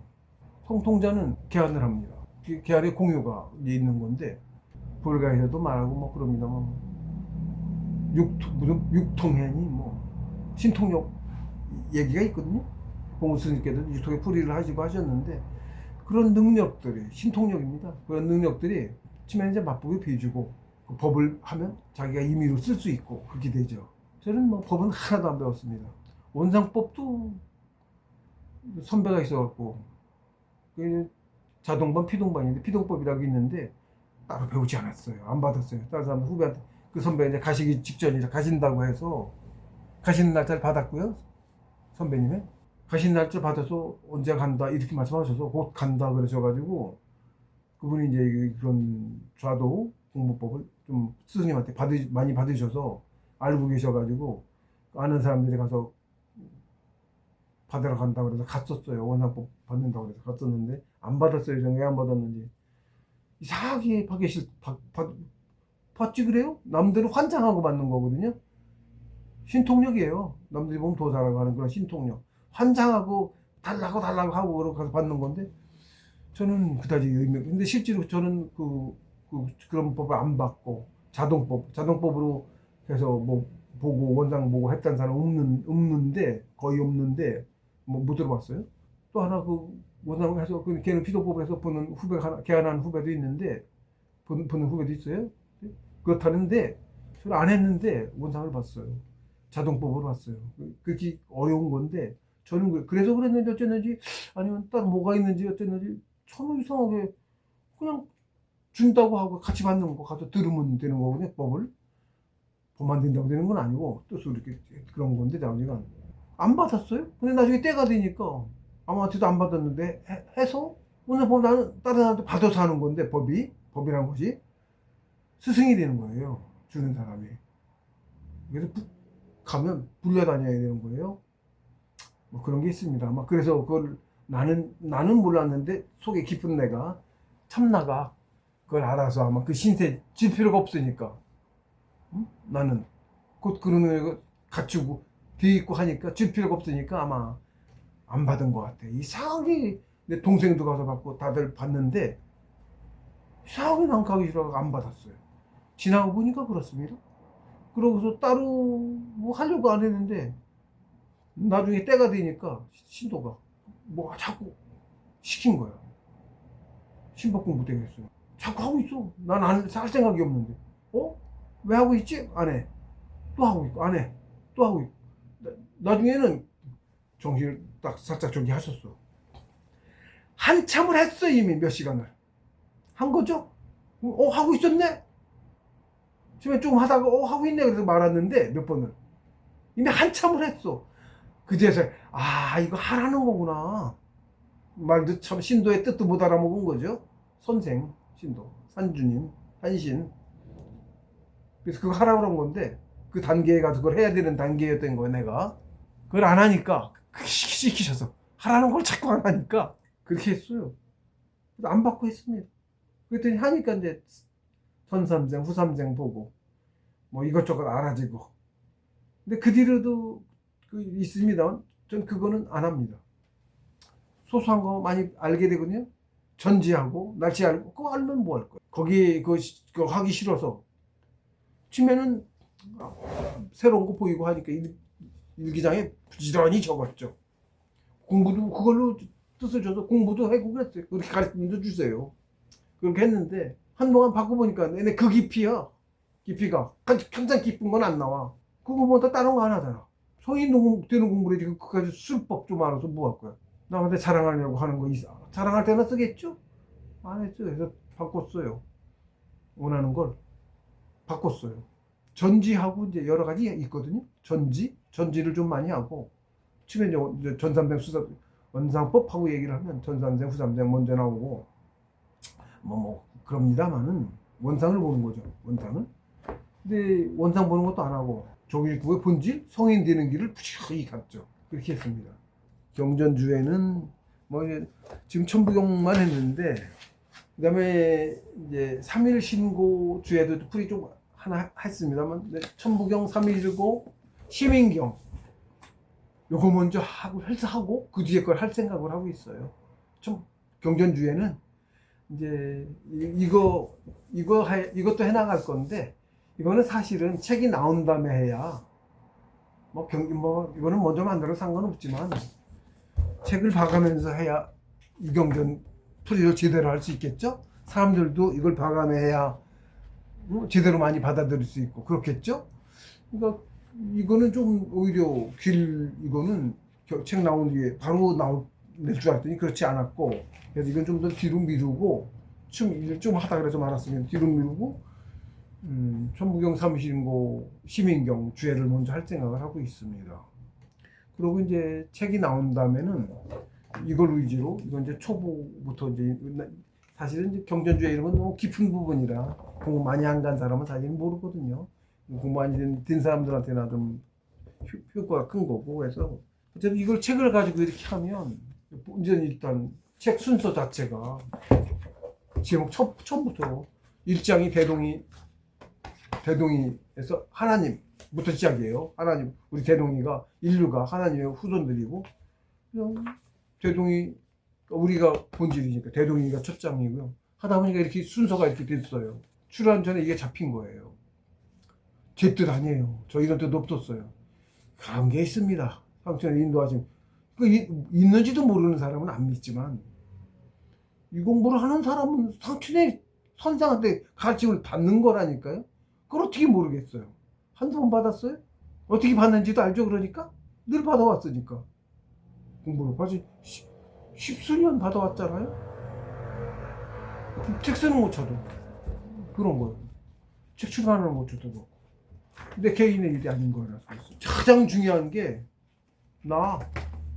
성통자는 계안을 합니다. 계안의 공유가 있는 건데 불가에서도 말하고 뭐 그럽니다만 무슨 육통해니 뭐 신통력 얘기가 있거든요. 공우 스님께도 육통의 풀이를 하시고 하셨는데 그런 능력들이 신통력입니다. 그런 능력들이 치면 이제 맛보기 비주고 그 법을 하면 자기가 임의로 쓸 수 있고 그렇게 되죠. 저는 뭐 법은 하나도 안 배웠습니다. 원상법도 선배가 있어갖고 자동반 피동반인데 피동법이라고 있는데 따로 배우지 않았어요. 안 받았어요. 다른 사람 후배한테 그 선배 이제 가시기 직전이라 가신다고 해서 가시는 날짜를 받았고요. 선배님의 가시는 날짜 받아서 언제 간다 이렇게 말씀하셔서 곧 간다 그러셔가지고 그분이 이제 그런 좌도 공부법을 좀 스승님한테 많이 받으셔서 알고 계셔가지고 아는 사람들이 가서 받으러 간다 그래서 갔었어요. 원상법 받는다고 그래서 갔었는데 안 받았어요. 저는 왜 안 받았는지. 이상하게 받지 그래요? 남들은 환장하고 받는 거거든요. 신통력이에요. 남들이 보면 더 잘하고 하는 그런 신통력. 환장하고 달라고 하고 그러고 가서 받는 건데 저는 그다지 의미. 근데 실제로 저는 그런 법을 안 받고 자동법으로 해서 뭐 보고 원장 보고 했다는 사람 없는데 거의 없는데 뭐 못 들어봤어요. 또 하나 원장을 해서 걔는 피도법을 해서 보는 후배가 하나 개안하는 후배도 있는데 보는 후배도 있어요. 그렇다는데 저는 안 했는데 원상을 봤어요. 자동법으로 봤어요. 그렇게 어려운 건데 저는 그래서 그랬는지 어쨌는지 아니면 따로 뭐가 있는지 어쨌는지 참 이상하게 그냥 준다고 하고 같이 받는 거 가서 들으면 되는 거거든요. 법을 법만 된다고 되는 건 아니고 뜻으로 이렇게 그런 건데 나중에 안 받았어요. 근데 나중에 때가 되니까 아무한테도 안 받았는데 해서 오늘 보면 나는 다른 사람한테 받아서 하는 건데 법이란 것이 스승이 되는 거예요. 주는 사람이. 그래서 가면 불려다녀야 되는 거예요. 뭐 그런 게 있습니다. 막 그래서 그걸 나는 몰랐는데 속에 깊은 내가 참나가 그걸 알아서 아마 그 신세 질 필요가 없으니까 나는 곧 그런 걸 갖추고 뒤에 있고 하니까 질 필요가 없으니까 아마 안 받은 것 같아. 이상하게 내 동생도 가서 받고 다들 받는데 이상하게 난 가기 싫어서 안 받았어요. 지나고 보니까 그렇습니다. 그러고서 따로 뭐 하려고 안 했는데 나중에 때가 되니까 신도가 뭐 자꾸 시킨 거야. 신법 공부 되겠어요. 자꾸 하고 있어. 난 안 할 생각이 없는데. 왜 하고 있지? 안 해. 또 하고 있고 안 해. 또 하고 있고. 나중에는 정신을 딱 살짝 저기 하셨어. 한참을 했어 이미 몇 시간을. 한 거죠? 하고 있었네? 처음에 조금 하다가 하고 있네 그래서 말았는데 몇 번을. 이미 한참을 했어. 그제서 이거 하라는 거구나. 말도 참 신도의 뜻도 못 알아먹은 거죠. 선생, 신도, 산주님, 한신. 그래서 그거 하라고 그런 건데 그 단계에 가서 그걸 해야 되는 단계였던 거예요 내가. 그걸 안 하니까 시키셔서 하라는 걸 자꾸 안 하니까 그렇게 했어요. 그래서 안 받고 했습니다. 그랬더니 하니까 이제 전삼생, 후삼생 보고 뭐 이것저것 알아지고. 근데 그 뒤로도 있습니다. 전 그거는 안 합니다. 소소한 거 많이 알게 되거든요. 전지하고 날씨 알고 그거 알면 뭐 할 거예요. 거기 그거 하기 싫어서 치면은 새로운 거 보이고 하니까 일기장에 부지런히 적었죠. 공부도 그걸로 뜻을 줘서 공부도 하고 그랬어요. 그렇게 가르침도 주세요. 그렇게 했는데 한동안 바꿔보니까 내내 그 깊이야. 깊이가 항상 깊은 건 안 나와. 그거보다 다른 거 안 하잖아. 성인 되는 공부를 해야지 그까지 술법 좀 알아서 뭐 할 거야. 남한테 자랑하려고 하는 거 자랑할 때나 쓰겠죠? 안 했죠. 그래서 바꿨어요. 원하는 걸 바꿨어요. 전지하고 이제 여러 가지 있거든요. 전지를 좀 많이 하고 치면 이제 전삼생 원상법하고 얘기를 하면 전삼생 후삼생 먼저 나오고 뭐 그럽니다만은 원상을 보는 거죠. 원상은. 근데 원상 보는 것도 안 하고 조기국의 본질 성인 되는 길을 부지런히 갔죠. 그렇게 했습니다. 경전주에는 뭐 지금 천부경만 했는데 그다음에 이제 3일 신고 주에도 풀이 좀 하나 했습니다만 천부경 3일고 시민경 요거 먼저 하고 그 뒤에 걸 할 생각을 하고 있어요. 경전주에는 이제 이것도 해나갈 건데 이거는 사실은 책이 나온 다음에 해야 뭐 이거는 먼저 만들어 상관없지만 책을 봐가면서 해야 이경전 풀이를 제대로 할 수 있겠죠. 사람들도 이걸 봐가며 해야 제대로 많이 받아들일 수 있고 그렇겠죠. 그러니까 이거는 좀 오히려 이거는 책 나온 뒤에 바로 낼 줄 알았더니 그렇지 않았고 그래서 이건 좀 더 뒤로 미루고 좀 하다 그래서 말았으면 뒤로 미루고 천부경 삼신고 시민경 주애를 먼저 할 생각을 하고 있습니다. 그리고 이제 책이 나온 다음에는 이걸 위주로 이건 이제 초보부터 이제 사실은 이제 경전주의 이런 건 너무 깊은 부분이라 공부 많이 안 간 사람은 사실 모르거든요. 공부 많이 된 사람들한테나 좀 효과가 큰 거고 그래서 어쨌든 이걸 책을 가지고 이렇게 하면 이제 일단 책 순서 자체가 제목 처음부터 1장이 대동이에서 하나님부터 시작이에요. 하나님, 우리 대동이가 인류가 하나님의 후손들이고 대동이 우리가 본질이니까 대동이가 첫 장이고요. 하다 보니까 이렇게 순서가 이렇게 됐어요. 출한 전에 이게 잡힌 거예요. 제 뜻 아니에요. 저 이런 뜻 없었어요. 그런 게 있습니다. 상처를 인도하신 있는지도 모르는 사람은 안 믿지만 이 공부를 하는 사람은 상춘의 선생한테 가르침을 받는 거라니까요. 그걸 어떻게 모르겠어요. 한두 번 받았어요? 어떻게 받는지도 알죠. 그러니까 늘 받아왔으니까 공부를 벌써 십수년 받아왔잖아요. 책 쓰는 것처럼 그런 거예요. 책 출간하는 것도 그렇고. 근데 개인의 일이 아닌 거라서 가장 중요한 게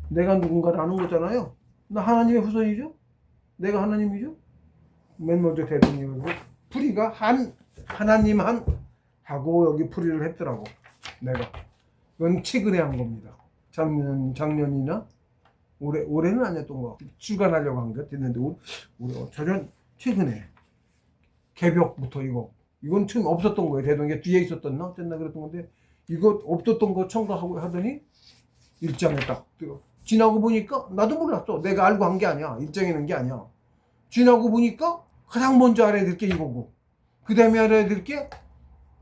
내가 누군가를 아는 거잖아요. 나 하나님의 후손이죠. 내가 하나님이죠. 맨 먼저 대동이고 풀이가 하나님 하고 여기 풀이를 했더라고. 내가 이건 최근에 한 겁니다. 작년이나 올해는 아니었던 거. 출간하려고 한 게 됐는데 올해 최근에 개벽부터 이건 처음 없었던 거예요. 대동이 뒤에 있었던 어쨌나 그랬던 건데 이거 없었던 거 첨가하고 하더니 일장에 딱 지나고 보니까 나도 몰랐어. 내가 알고 한 게 아니야. 일장에 있는 게 아니야. 지나고 보니까 가장 먼저 알아야 될 게 이거고 그 다음에 알아야 될 게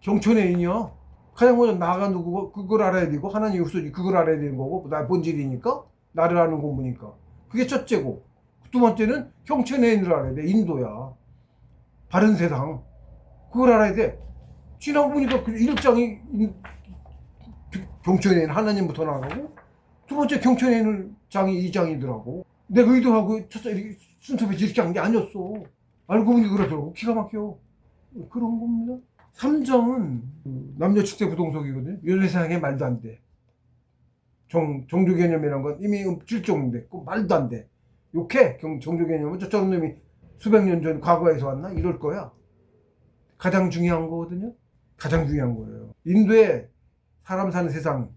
경천애인이야. 가장 먼저 나가 누구고 그걸 알아야 되고 하나님 후손이 그걸 알아야 되는 거고 나 본질이니까 나를 아는 공부니까 그게 첫째고 두 번째는 경천애인을 알아야 돼. 인도야. 바른 세상 그걸 알아야 돼. 지나고 보니까 그 1장이 경천애인 하나님부터 나가고 두 번째 경천애인 장이 2장이더라고. 내가 의도하고 첫째 이렇게 순서에 이렇게 한 게 아니었어. 알고 보니 그러더라고. 기가 막혀. 그런 겁니다. 3장은 남녀 축제 부동석이거든요. 요 세상에 말도 안 돼. 종교 개념이란 건 이미 실종인데 말도 안 돼. 욕해. 종교 개념은 저런 놈이 수백 년 전 과거에서 왔나? 이럴 거야. 가장 중요한 거거든요. 가장 중요한 거예요. 인도에 사람 사는 세상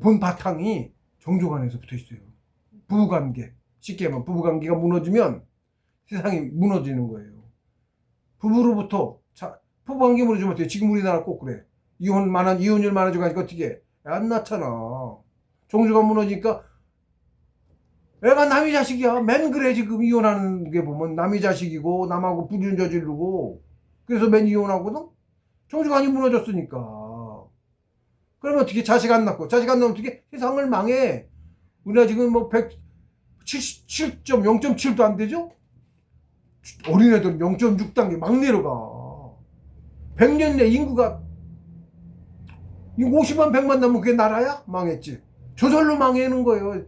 본 바탕이 종교 간에서 붙어 있어요. 부부관계. 쉽게 하면 부부관계가 무너지면 세상이 무너지는 거예요. 부부관계 무너지면 어떡해. 지금 우리나라 꼭 그래. 이혼율 많아지고 하니까 어떻게 해. 안 낳잖아. 종주가 무너지니까 애가 남의 자식이야. 맨 그래. 지금 이혼하는 게 보면 남의 자식이고 남하고 불륜 저지르고 그래서 맨 이혼하거든. 종주관이 무너졌으니까. 그러면 어떻게 자식 안 낳고 자식 안 낳으면 어떻게 세상을 망해. 우리가 지금 뭐 177.0.7도 안 되죠? 어린애들은 0.6단계 막 내려가. 100년 내 인구가 50만 100만 나면 그게 나라야? 망했지. 저절로 망해는 거예요.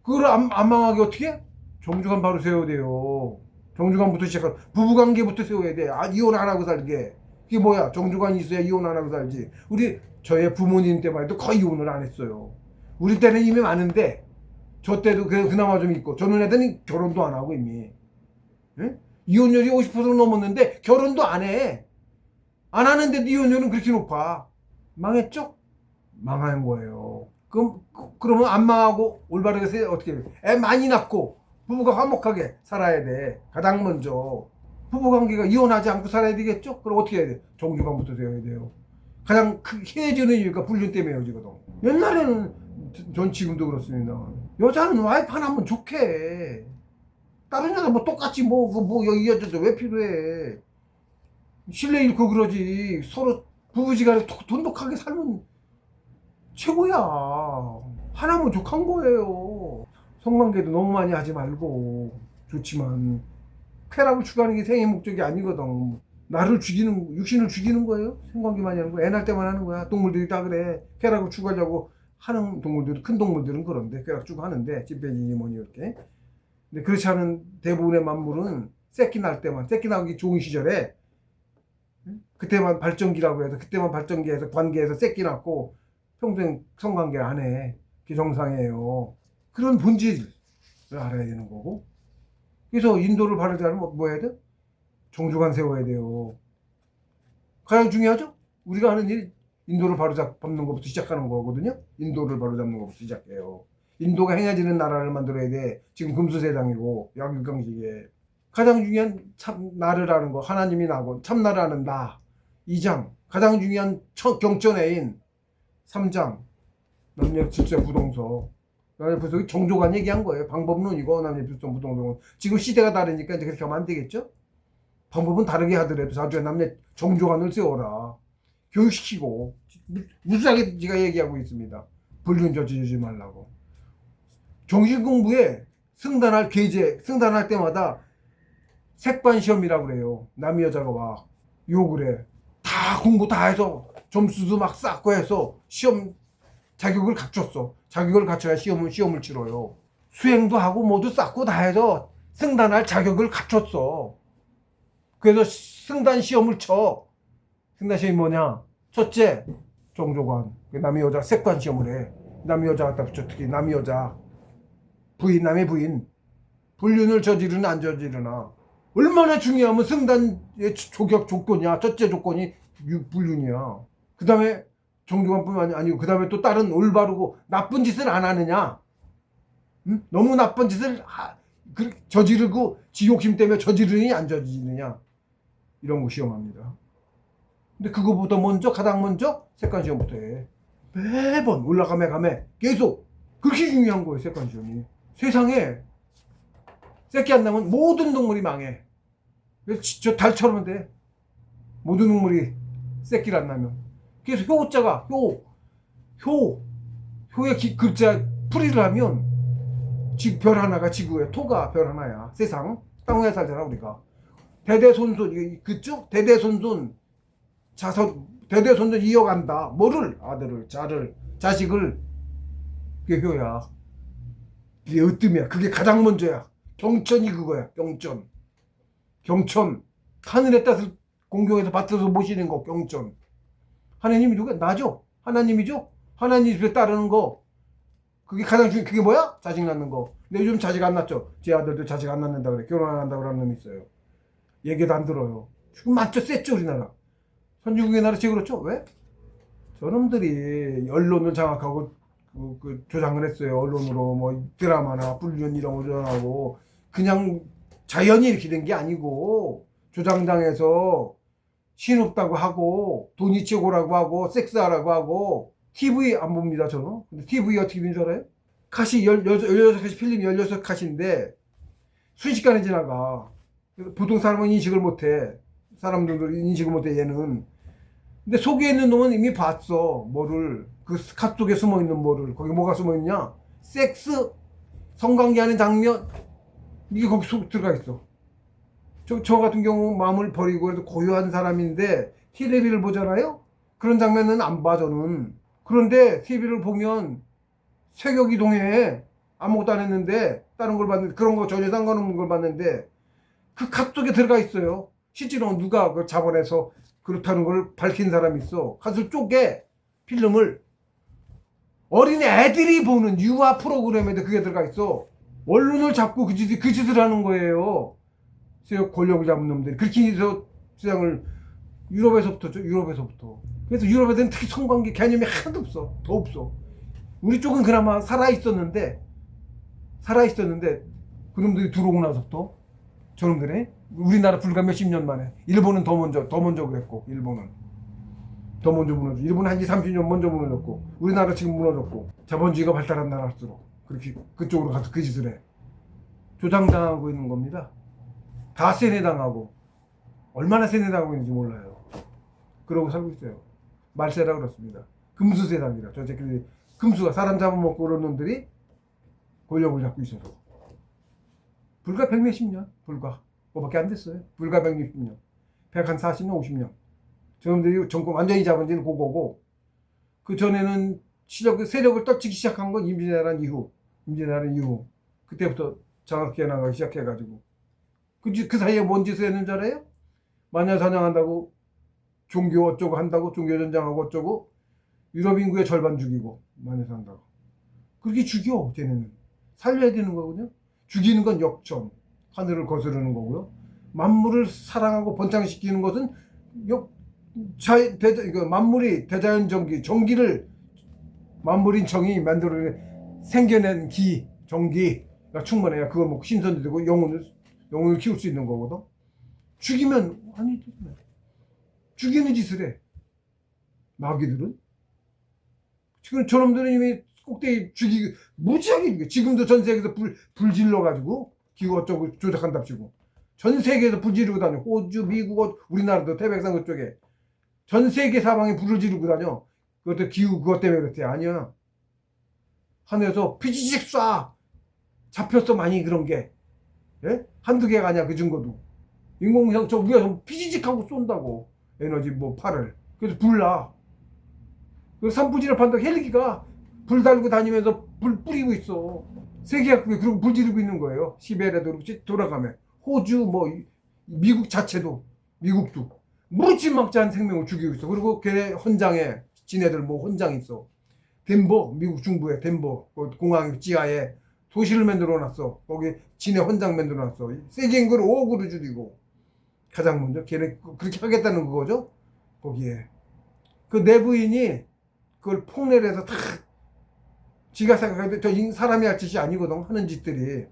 그걸 안 망하게 어떻게 해? 정주간 바로 세워야 돼요. 정주간부터 시작하고 부부관계부터 세워야 돼. 이혼 안 하고 살게. 그게 뭐야? 정주간이 있어야 이혼 안 하고 살지. 저의 부모님 때만 해도 거의 이혼을 안 했어요. 우리 때는 이미 많은데 저 때도 그나마 좀 있고 저는 애들은 결혼도 안 하고 이미. 응? 이혼율이 50% 넘었는데 결혼도 안 해. 안 하는데도 이혼율은 그렇게 높아. 망했죠? 망한 거예요. 그러면 안 망하고 올바르게 어떻게 해? 애 많이 낳고 부부가 화목하게 살아야 돼. 가장 먼저 부부관계가 이혼하지 않고 살아야 되겠죠? 그럼 어떻게 해야 돼? 정주간부터 세워야 돼요. 가장 헤어지는 이유가 불륜 때문에 헤어지거든. 옛날에는 전 지금도 그렇습니다. 여자는 와이프 하나면 좋게. 다른 여자 뭐 똑같이 이 여자도 왜 필요해? 신뢰 잃고 그러지. 서로 부부지간에 돈독하게 살면 최고야. 하나면 족한 거예요. 성관계도 너무 많이 하지 말고. 좋지만 쾌락을 추구하는 게 생의 목적이 아니거든. 나를 죽이는, 육신을 죽이는 거예요. 성관계 많이 하는 거야. 애 낳을 때만 하는 거야. 동물들이 다 그래. 쾌락을 추구하자고 하는 동물들은, 큰 동물들은 그런데 쾌락 추구하는데 집배지니 뭐니 이렇게. 근데 그렇지 않은 대부분의 만물은 새끼 낳기 좋은 시절에 그때만 발전기라고 해서 그때만 발전기에서 관계에서 새끼 낳고 평생 성관계를 안 해. 그게 정상이에요. 그런 본질을 알아야 되는 거고. 그래서 인도를 바르자면 뭐 해야 돼? 정주간 세워야 돼요. 가장 중요하죠? 우리가 하는 일이 인도를 바로잡는 것부터 시작하는 거거든요. 인도를 바로잡는 것부터 시작해요. 인도가 행해지는 나라를 만들어야 돼. 지금 금수세상이고 약육강식에 가장 중요한 나를 아는 거, 하나님이 나고 참나를 아는 나. 2장 가장 중요한 경전애인. 3장 남녀 질서 부동서. 그래서 정조간 얘기한 거예요. 방법론이고 남녀 질서 부동서. 지금 시대가 다르니까 이제 그렇게 하면 안 되겠죠? 방법은 다르게 하더라도 자주에 남녀 정조간을 세워라. 교육시키고 무수하게 제가 얘기하고 있습니다. 불륜 저지르지 말라고. 정신공부에 승단할 때마다 색반시험이라고 그래요. 남이 여자가 와 욕을 해. 다 공부 다 해서 점수도 막 쌓고 해서 시험 자격을 갖췄어. 자격을 갖춰야 시험을 치러요. 수행도 하고 모두 쌓고 다 해서 승단할 자격을 갖췄어. 그래서 승단 시험을 쳐. 승단 시험이 뭐냐? 첫째, 정조관. 남의 여자 색관 시험을 해. 남의 여자 갖다 붙여. 특히 남의 여자. 남의 부인. 불륜을 저지르나 안 저지르나. 얼마나 중요하면 승단의 조격 조건이야. 첫째 조건이 불륜이야. 그 다음에 정조관뿐만 아니고 그 다음에 또 다른 올바르고 나쁜 짓을 안 하느냐. 응? 너무 나쁜 짓을 저지르고 지욕심 때문에 저지르느냐 안 저지르느냐. 이런 거 시험합니다. 근데 그거보다 가장 먼저 색관 시험부터 해. 매번 올라가매 계속. 그렇게 중요한 거예요, 색관 시험이. 세상에 새끼 안 나면 모든 동물이 망해. 저 달처럼 돼. 모든 동물이 새끼를 안 나면. 그래서 효자가 효의 글자 풀이를 하면 별 하나가 지구에, 토가 별 하나야. 세상 땅 위에 살잖아 우리가. 대대손손 그쪽 대대손손 대대손손 이어간다. 뭐를? 아들을, 자식을. 그게 효야. 그게 으뜸이야. 그게 가장 먼저야. 경천이 그거야. 경천. 하늘의 뜻을 공경해서 받들어서 모시는 거. 경천. 하나님이 누구야? 나죠. 하나님이죠. 하나님 집에 따르는 거. 그게 가장 중요해. 그게 뭐야? 자식 낳는 거. 근데 요즘 자식 안 낳죠. 제 아들도 자식 안 낳는다 그래. 결혼 안 한다 그러는 놈이 있어요. 얘기도 안 들어요. 지금 맞죠? 셌죠 우리나라. 선진국의 나라 제일 그렇죠. 왜? 저놈들이 언론을 장악하고 조장을 했어요. 언론으로 뭐 드라마나 불륜 이런 거 조장하고. 그냥 자연히 이렇게 된 게 아니고 조장당해서 신없다고 하고 돈이 최고라고 하고 섹스하라고 하고 TV 안 봅니다 저는. 근데 TV 어떻게 되는 줄 알아요? 컷이 16컷이 필름이 16컷인데 순식간에 지나가. 그래서 보통 사람은 인식을 못해. 사람들도 인식을 못해 얘는. 근데 속에 있는 놈은 이미 봤어. 뭐를 그 컷 속에 숨어있는 뭐를. 거기 뭐가 숨어있냐? 섹스, 성관계하는 장면, 이게 거기 속 들어가 있어. 저 같은 경우 마음을 버리고 그래도 고요한 사람인데 TV를 보잖아요? 그런 장면은 안 봐 저는. 그런데 TV를 보면 세격 이동해. 아무것도 안 했는데 다른 걸 봤는데 그런 거 전혀 상관없는 걸 봤는데 그 컷 속에 들어가 있어요. 실제로 누가 그걸 잡아내서 그렇다는 걸 밝힌 사람이 있어. 컷을 쪼개 필름을. 어린 애들이 보는 유아 프로그램에도 그게 들어가 있어. 언론을 잡고 그 짓을 하는 거예요. 권력을 잡은 놈들이. 그렇게 해서 세상을 유럽에서부터죠. 유럽에서부터. 그래서 유럽에서는 특히 성관계 개념이 하나도 없어. 더 없어. 우리 쪽은 그나마 살아있었는데 그놈들이 들어오고 나서부터 저놈들이 우리나라 불과 몇십 년 만에. 일본은 더 먼저 그랬고. 일본은 더 먼저 무너졌고, 일본은 한 20, 30년 먼저 무너졌고, 우리나라 지금 무너졌고, 자본주의가 발달한 나라일수록 그렇게 그쪽으로 가서 그 짓을 해. 조장당하고 있는 겁니다. 다 세뇌당하고, 얼마나 세뇌당하고 있는지 몰라요. 그러고 살고 있어요. 말세라 그렇습니다. 금수세상이라. 저 새끼들이 금수가 사람 잡아먹고 그런 놈들이 권력을 잡고 있어서. 불과 100몇십 년? 불과. 그거밖에 안 됐어요. 불과 160년. 140년, 50년. 저놈들이 정권 완전히 잡은 지는 그거고, 그 전에는 세력을 떨치기 시작한 건 임진왜란 이후. 그때부터 장악해 나가기 시작해가지고. 그 사이에 뭔 짓을 했는지 알아요? 마녀사냥한다고, 종교 어쩌고 한다고, 종교전쟁하고 어쩌고, 유럽 인구의 절반 죽이고, 마녀사냥한다고. 그렇게 죽여, 쟤네는. 살려야 되는 거거든요. 죽이는 건 역전, 하늘을 거스르는 거고요. 만물을 사랑하고 번창시키는 것은 만물이 대자연 전기를 만물인 정이 만들어 생겨낸 전기가 충분해야 그걸 먹고 신선도 되고 영혼을 키울 수 있는 거거든. 죽이면 아니 죽이는 짓을 해. 마귀들은 지금 저놈들은 이미 꼭대기 무지하게 지금도 전 세계에서 불 질러 가지고 기후 어쩌고 조작한답시고 전 세계에서 불 지르고 다녀. 호주, 미국, 우리나라도 태백산 그쪽에 전 세계 사방에 불을 지르고 다녀. 그것도 기후 그것 때문에 그렇대. 아니야. 하늘에서 피지직 쏴. 잡혔어 많이 그런 게. 예? 한두 개가 아니야 그 증거도. 인공위성 저 위에서 피지직하고 쏜다고. 에너지 팔을. 그래서 불나. 그래서 산불진을 판다고 헬기가 불 달고 다니면서 불 뿌리고 있어. 세계가 그리고 불 지르고 있는 거예요. 시베리아도 그렇지 돌아가면. 호주 미국 자체도 미국도 무지막지한 생명을 죽이고 있어. 그리고 걔네 헌장에 지네들 헌장 있어. 덴버 미국 중부에 덴버 공항 지하에 도시를 만들어 놨어. 거기 지네 헌장 만들어 놨어. 세계 인구를 5억으로 줄이고 가장 먼저 걔네 그렇게 하겠다는 거죠. 거기에 그 내부인이 그걸 폭내를 해서 다 지가 생각하는데 저 사람이 할 짓이 아니거든. 하는 짓들이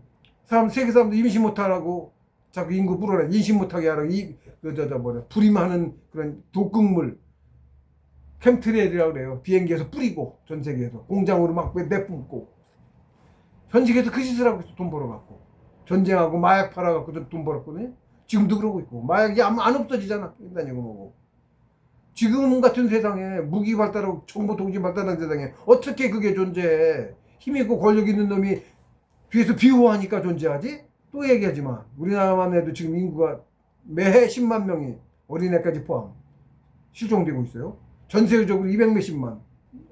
세계 사람들 임신 못하라고 자꾸 인구 불어라. 임신 못하게 하라고 불임하는 그런 독극물 캠트레일이라고 그래요. 비행기에서 뿌리고 전 세계에서 공장으로 막 내뿜고 전 세계에서 그 짓을 하고 있어. 돈 벌어갖고 전쟁하고 마약 팔아갖고 돈 벌었거든요. 지금도 그러고 있고 마약이 안 없어지잖아. 다니고 뭐고 지금 같은 세상에 무기 발달하고 정보 통신 발달한 세상에 어떻게 그게 존재해. 힘 있고 권력 있는 놈이 뒤에서 비호하니까 존재하지. 또 얘기하지만 우리나라만 해도 지금 인구가 매해 10만 명이 어린애까지 포함 실종되고 있어요. 전 세계적으로 200 몇십만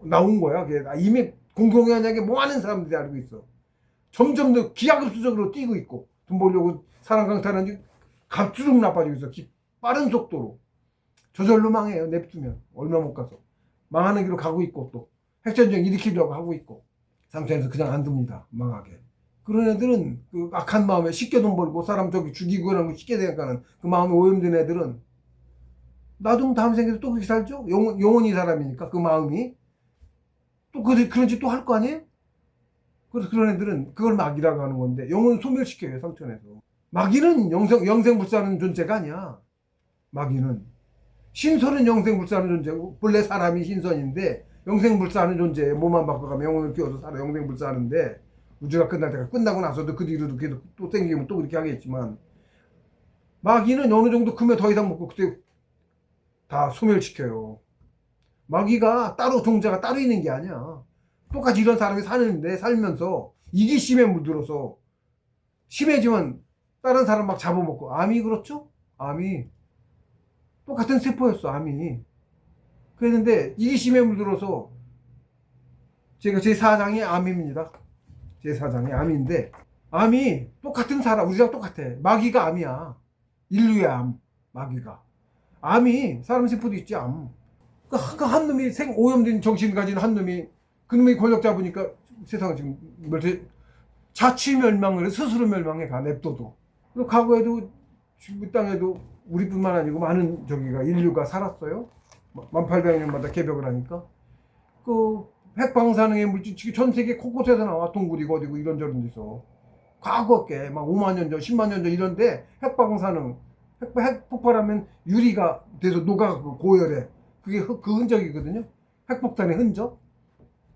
나온 거야. 그게 이미 공공연하게 뭐하는 사람들이 알고 있어. 점점 더 기하급수적으로 뛰고 있고 돈 벌려고 사람 강탈하는 갑주룩 나빠지고 있어. 빠른 속도로. 저절로 망해요. 냅두면 얼마 못 가서 망하는 길로 가고 있고 또 핵전쟁 일으키려고 하고 있고 상태에서 그냥 안 둡니다. 망하게. 그런 애들은 그 악한 마음에 쉽게 돈 벌고 사람 죽이고 그런 거 쉽게 생각하는 그 마음에 오염된 애들은 나도 다음 생에서 또 그렇게 살죠. 영원히 사람이니까 그 마음이 또 그런 짓 또 할 거 아니에요. 그래서 그런 애들은 그걸 마귀라고 하는 건데 영혼 소멸시켜요. 상처내서. 마귀는 영생불사하는 존재가 아니야. 마귀는 신선은 영생불사하는 존재고, 본래 사람이 신선인데 영생불사하는 존재예요. 몸만 바꿔가면 영혼을 끼워서 살아 영생불사하는데, 우주가 끝날 때가 끝나고 나서도 그 뒤로도 계속 또 생기면 또 그렇게 하겠지만, 마귀는 어느 정도 크면 더 이상 먹고 그때 다 소멸시켜요. 마귀가 따로 종자가 따로 있는 게 아니야. 똑같이 이런 사람이 사는데 살면서 이기심에 물들어서 심해지면 다른 사람 막 잡아먹고. 암이 그렇죠? 암이 똑같은 세포였어. 암이 그랬는데 이기심에 물들어서, 제가 제 사장이 암입니다. 제 사장이 암인데, 암이 똑같은 사람, 우리랑 똑같아. 마귀가 암이야. 인류의 암, 마귀가. 암이 사람 세포도 있지, 암. 그 한 놈이 오염된 정신 가진 한 놈이, 그 놈이 권력 잡으니까 세상은 지금 자취 멸망을 해. 스스로 멸망해 가, 냅둬도. 그리고 과거에도 이 땅에도 우리뿐만 아니고 많은 인류가 살았어요. 1800년마다 개벽을 하니까. 그 핵방사능의 물질 전 세계 곳곳에서 나와. 동굴이고 어디고 이런저런 데서. 과거께 막 5만 년 전, 10만 년 전 이런데 핵방사능, 핵 폭발하면 유리가 돼서 녹아가고 고열해. 그게 그 흔적이거든요. 핵폭탄의 흔적.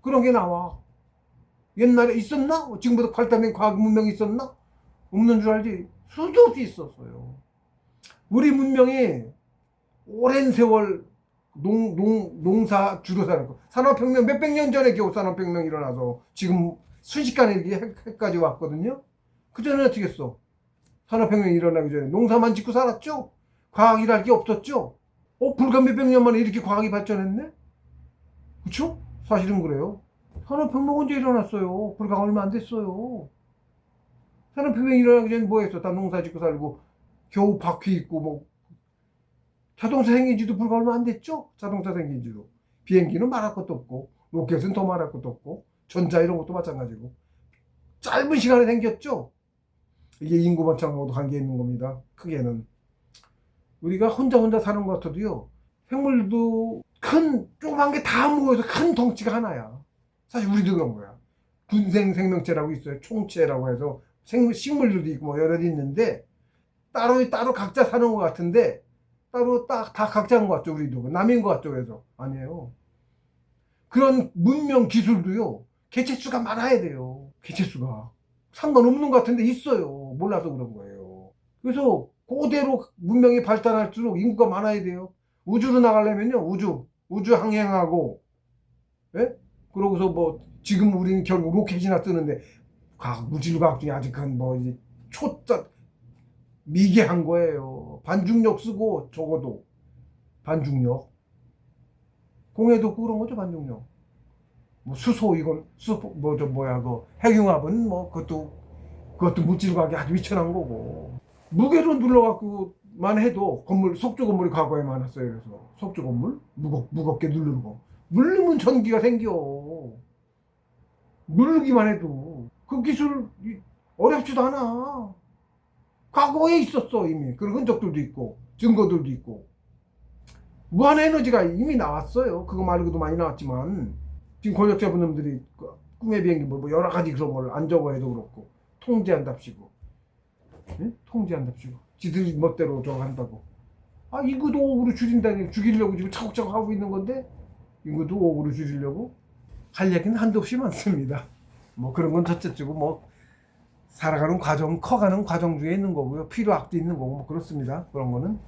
그런 게 나와. 옛날에 있었나? 지금보다 발달된 과학 문명이 있었나? 없는 줄 알지? 수도 없이 있었어요. 우리 문명이 오랜 세월 농사 주로 살았고, 산업혁명 몇백 년 전에 겨우 산업혁명이 일어나서 지금 순식간에 이렇게 핵까지 왔거든요. 그전에 어떻게 했어? 산업혁명이 일어나기 전에 농사만 짓고 살았죠? 과학이랄 게 없었죠? 불과 몇백 년 만에 이렇게 과학이 발전했네? 그쵸? 사실은 그래요. 산업혁명 언제 일어났어요? 불과 얼마 안 됐어요. 산업혁명이 일어나기 전에 뭐 했어? 다 농사 짓고 살고 겨우 바퀴 있고 뭐 자동차 생긴 지도 불과 얼마 안 됐죠? 자동차 생긴 지도. 비행기는 말할 것도 없고, 로켓은 더 말할 것도 없고, 전자 이런 것도 마찬가지고. 짧은 시간에 생겼죠? 이게 인구 번창하고도 관계 있는 겁니다. 크게는. 우리가 혼자 사는 것 같아도요, 생물도 조그만 게 다 모여서 큰 덩치가 하나야. 사실 우리도 그런 거야. 군생 생명체라고 있어요. 총체라고 해서 식물들도 있고 뭐 여러 개 있는데, 따로 각자 사는 것 같은데, 따로 다 각자인 것 같죠. 우리도 남인 것 같죠. 그래서 아니에요. 그런 문명 기술도요, 개체수가 많아야 돼요. 개체수가 상관없는 것 같은데 있어요. 몰라서 그런 거예요. 그래서 그대로 문명이 발달할수록 인구가 많아야 돼요. 우주로 나가려면요, 우주 항행하고, 예? 그러고서 뭐 지금 우리는 결국 로켓이나 쓰는데, 물질과학 중에 아직 뭐 이제 미개한 거예요. 반중력 쓰고, 적어도 반중력 공해도 그런 거죠. 반중력. 뭐 핵융합은 뭐 그것도 물질과학이 아주 미천한 거고, 무게로 눌러갖고만 해도 속주 건물이 과거에 많았어요. 그래서 속주 건물 무겁게 누르는 거, 누르면 전기가 생겨. 누르기만 해도 그 기술 어렵지도 않아. 과거에 있었어. 이미 그런 흔적들도 있고 증거들도 있고, 무한 에너지가 이미 나왔어요. 그거 말고도 많이 나왔지만, 지금 권력자분 놈들이 꿈의 비행기 뭐 여러 가지 그런 걸 안 적어해도 그렇고 통제한답시고, 응? 통제한답시고 지들 멋대로 저거 한다고. 인구도 5억으로 줄인다니, 죽이려고 지금 차곡차곡 하고 있는 건데, 인구도 5억으로 줄이려고 할 얘기는 한도 없이 많습니다. 뭐 그런 건 첫째치고, 뭐 살아가는 과정, 커가는 과정 중에 있는 거고요. 필요학도 있는 거고, 뭐 그렇습니다. 그런 거는.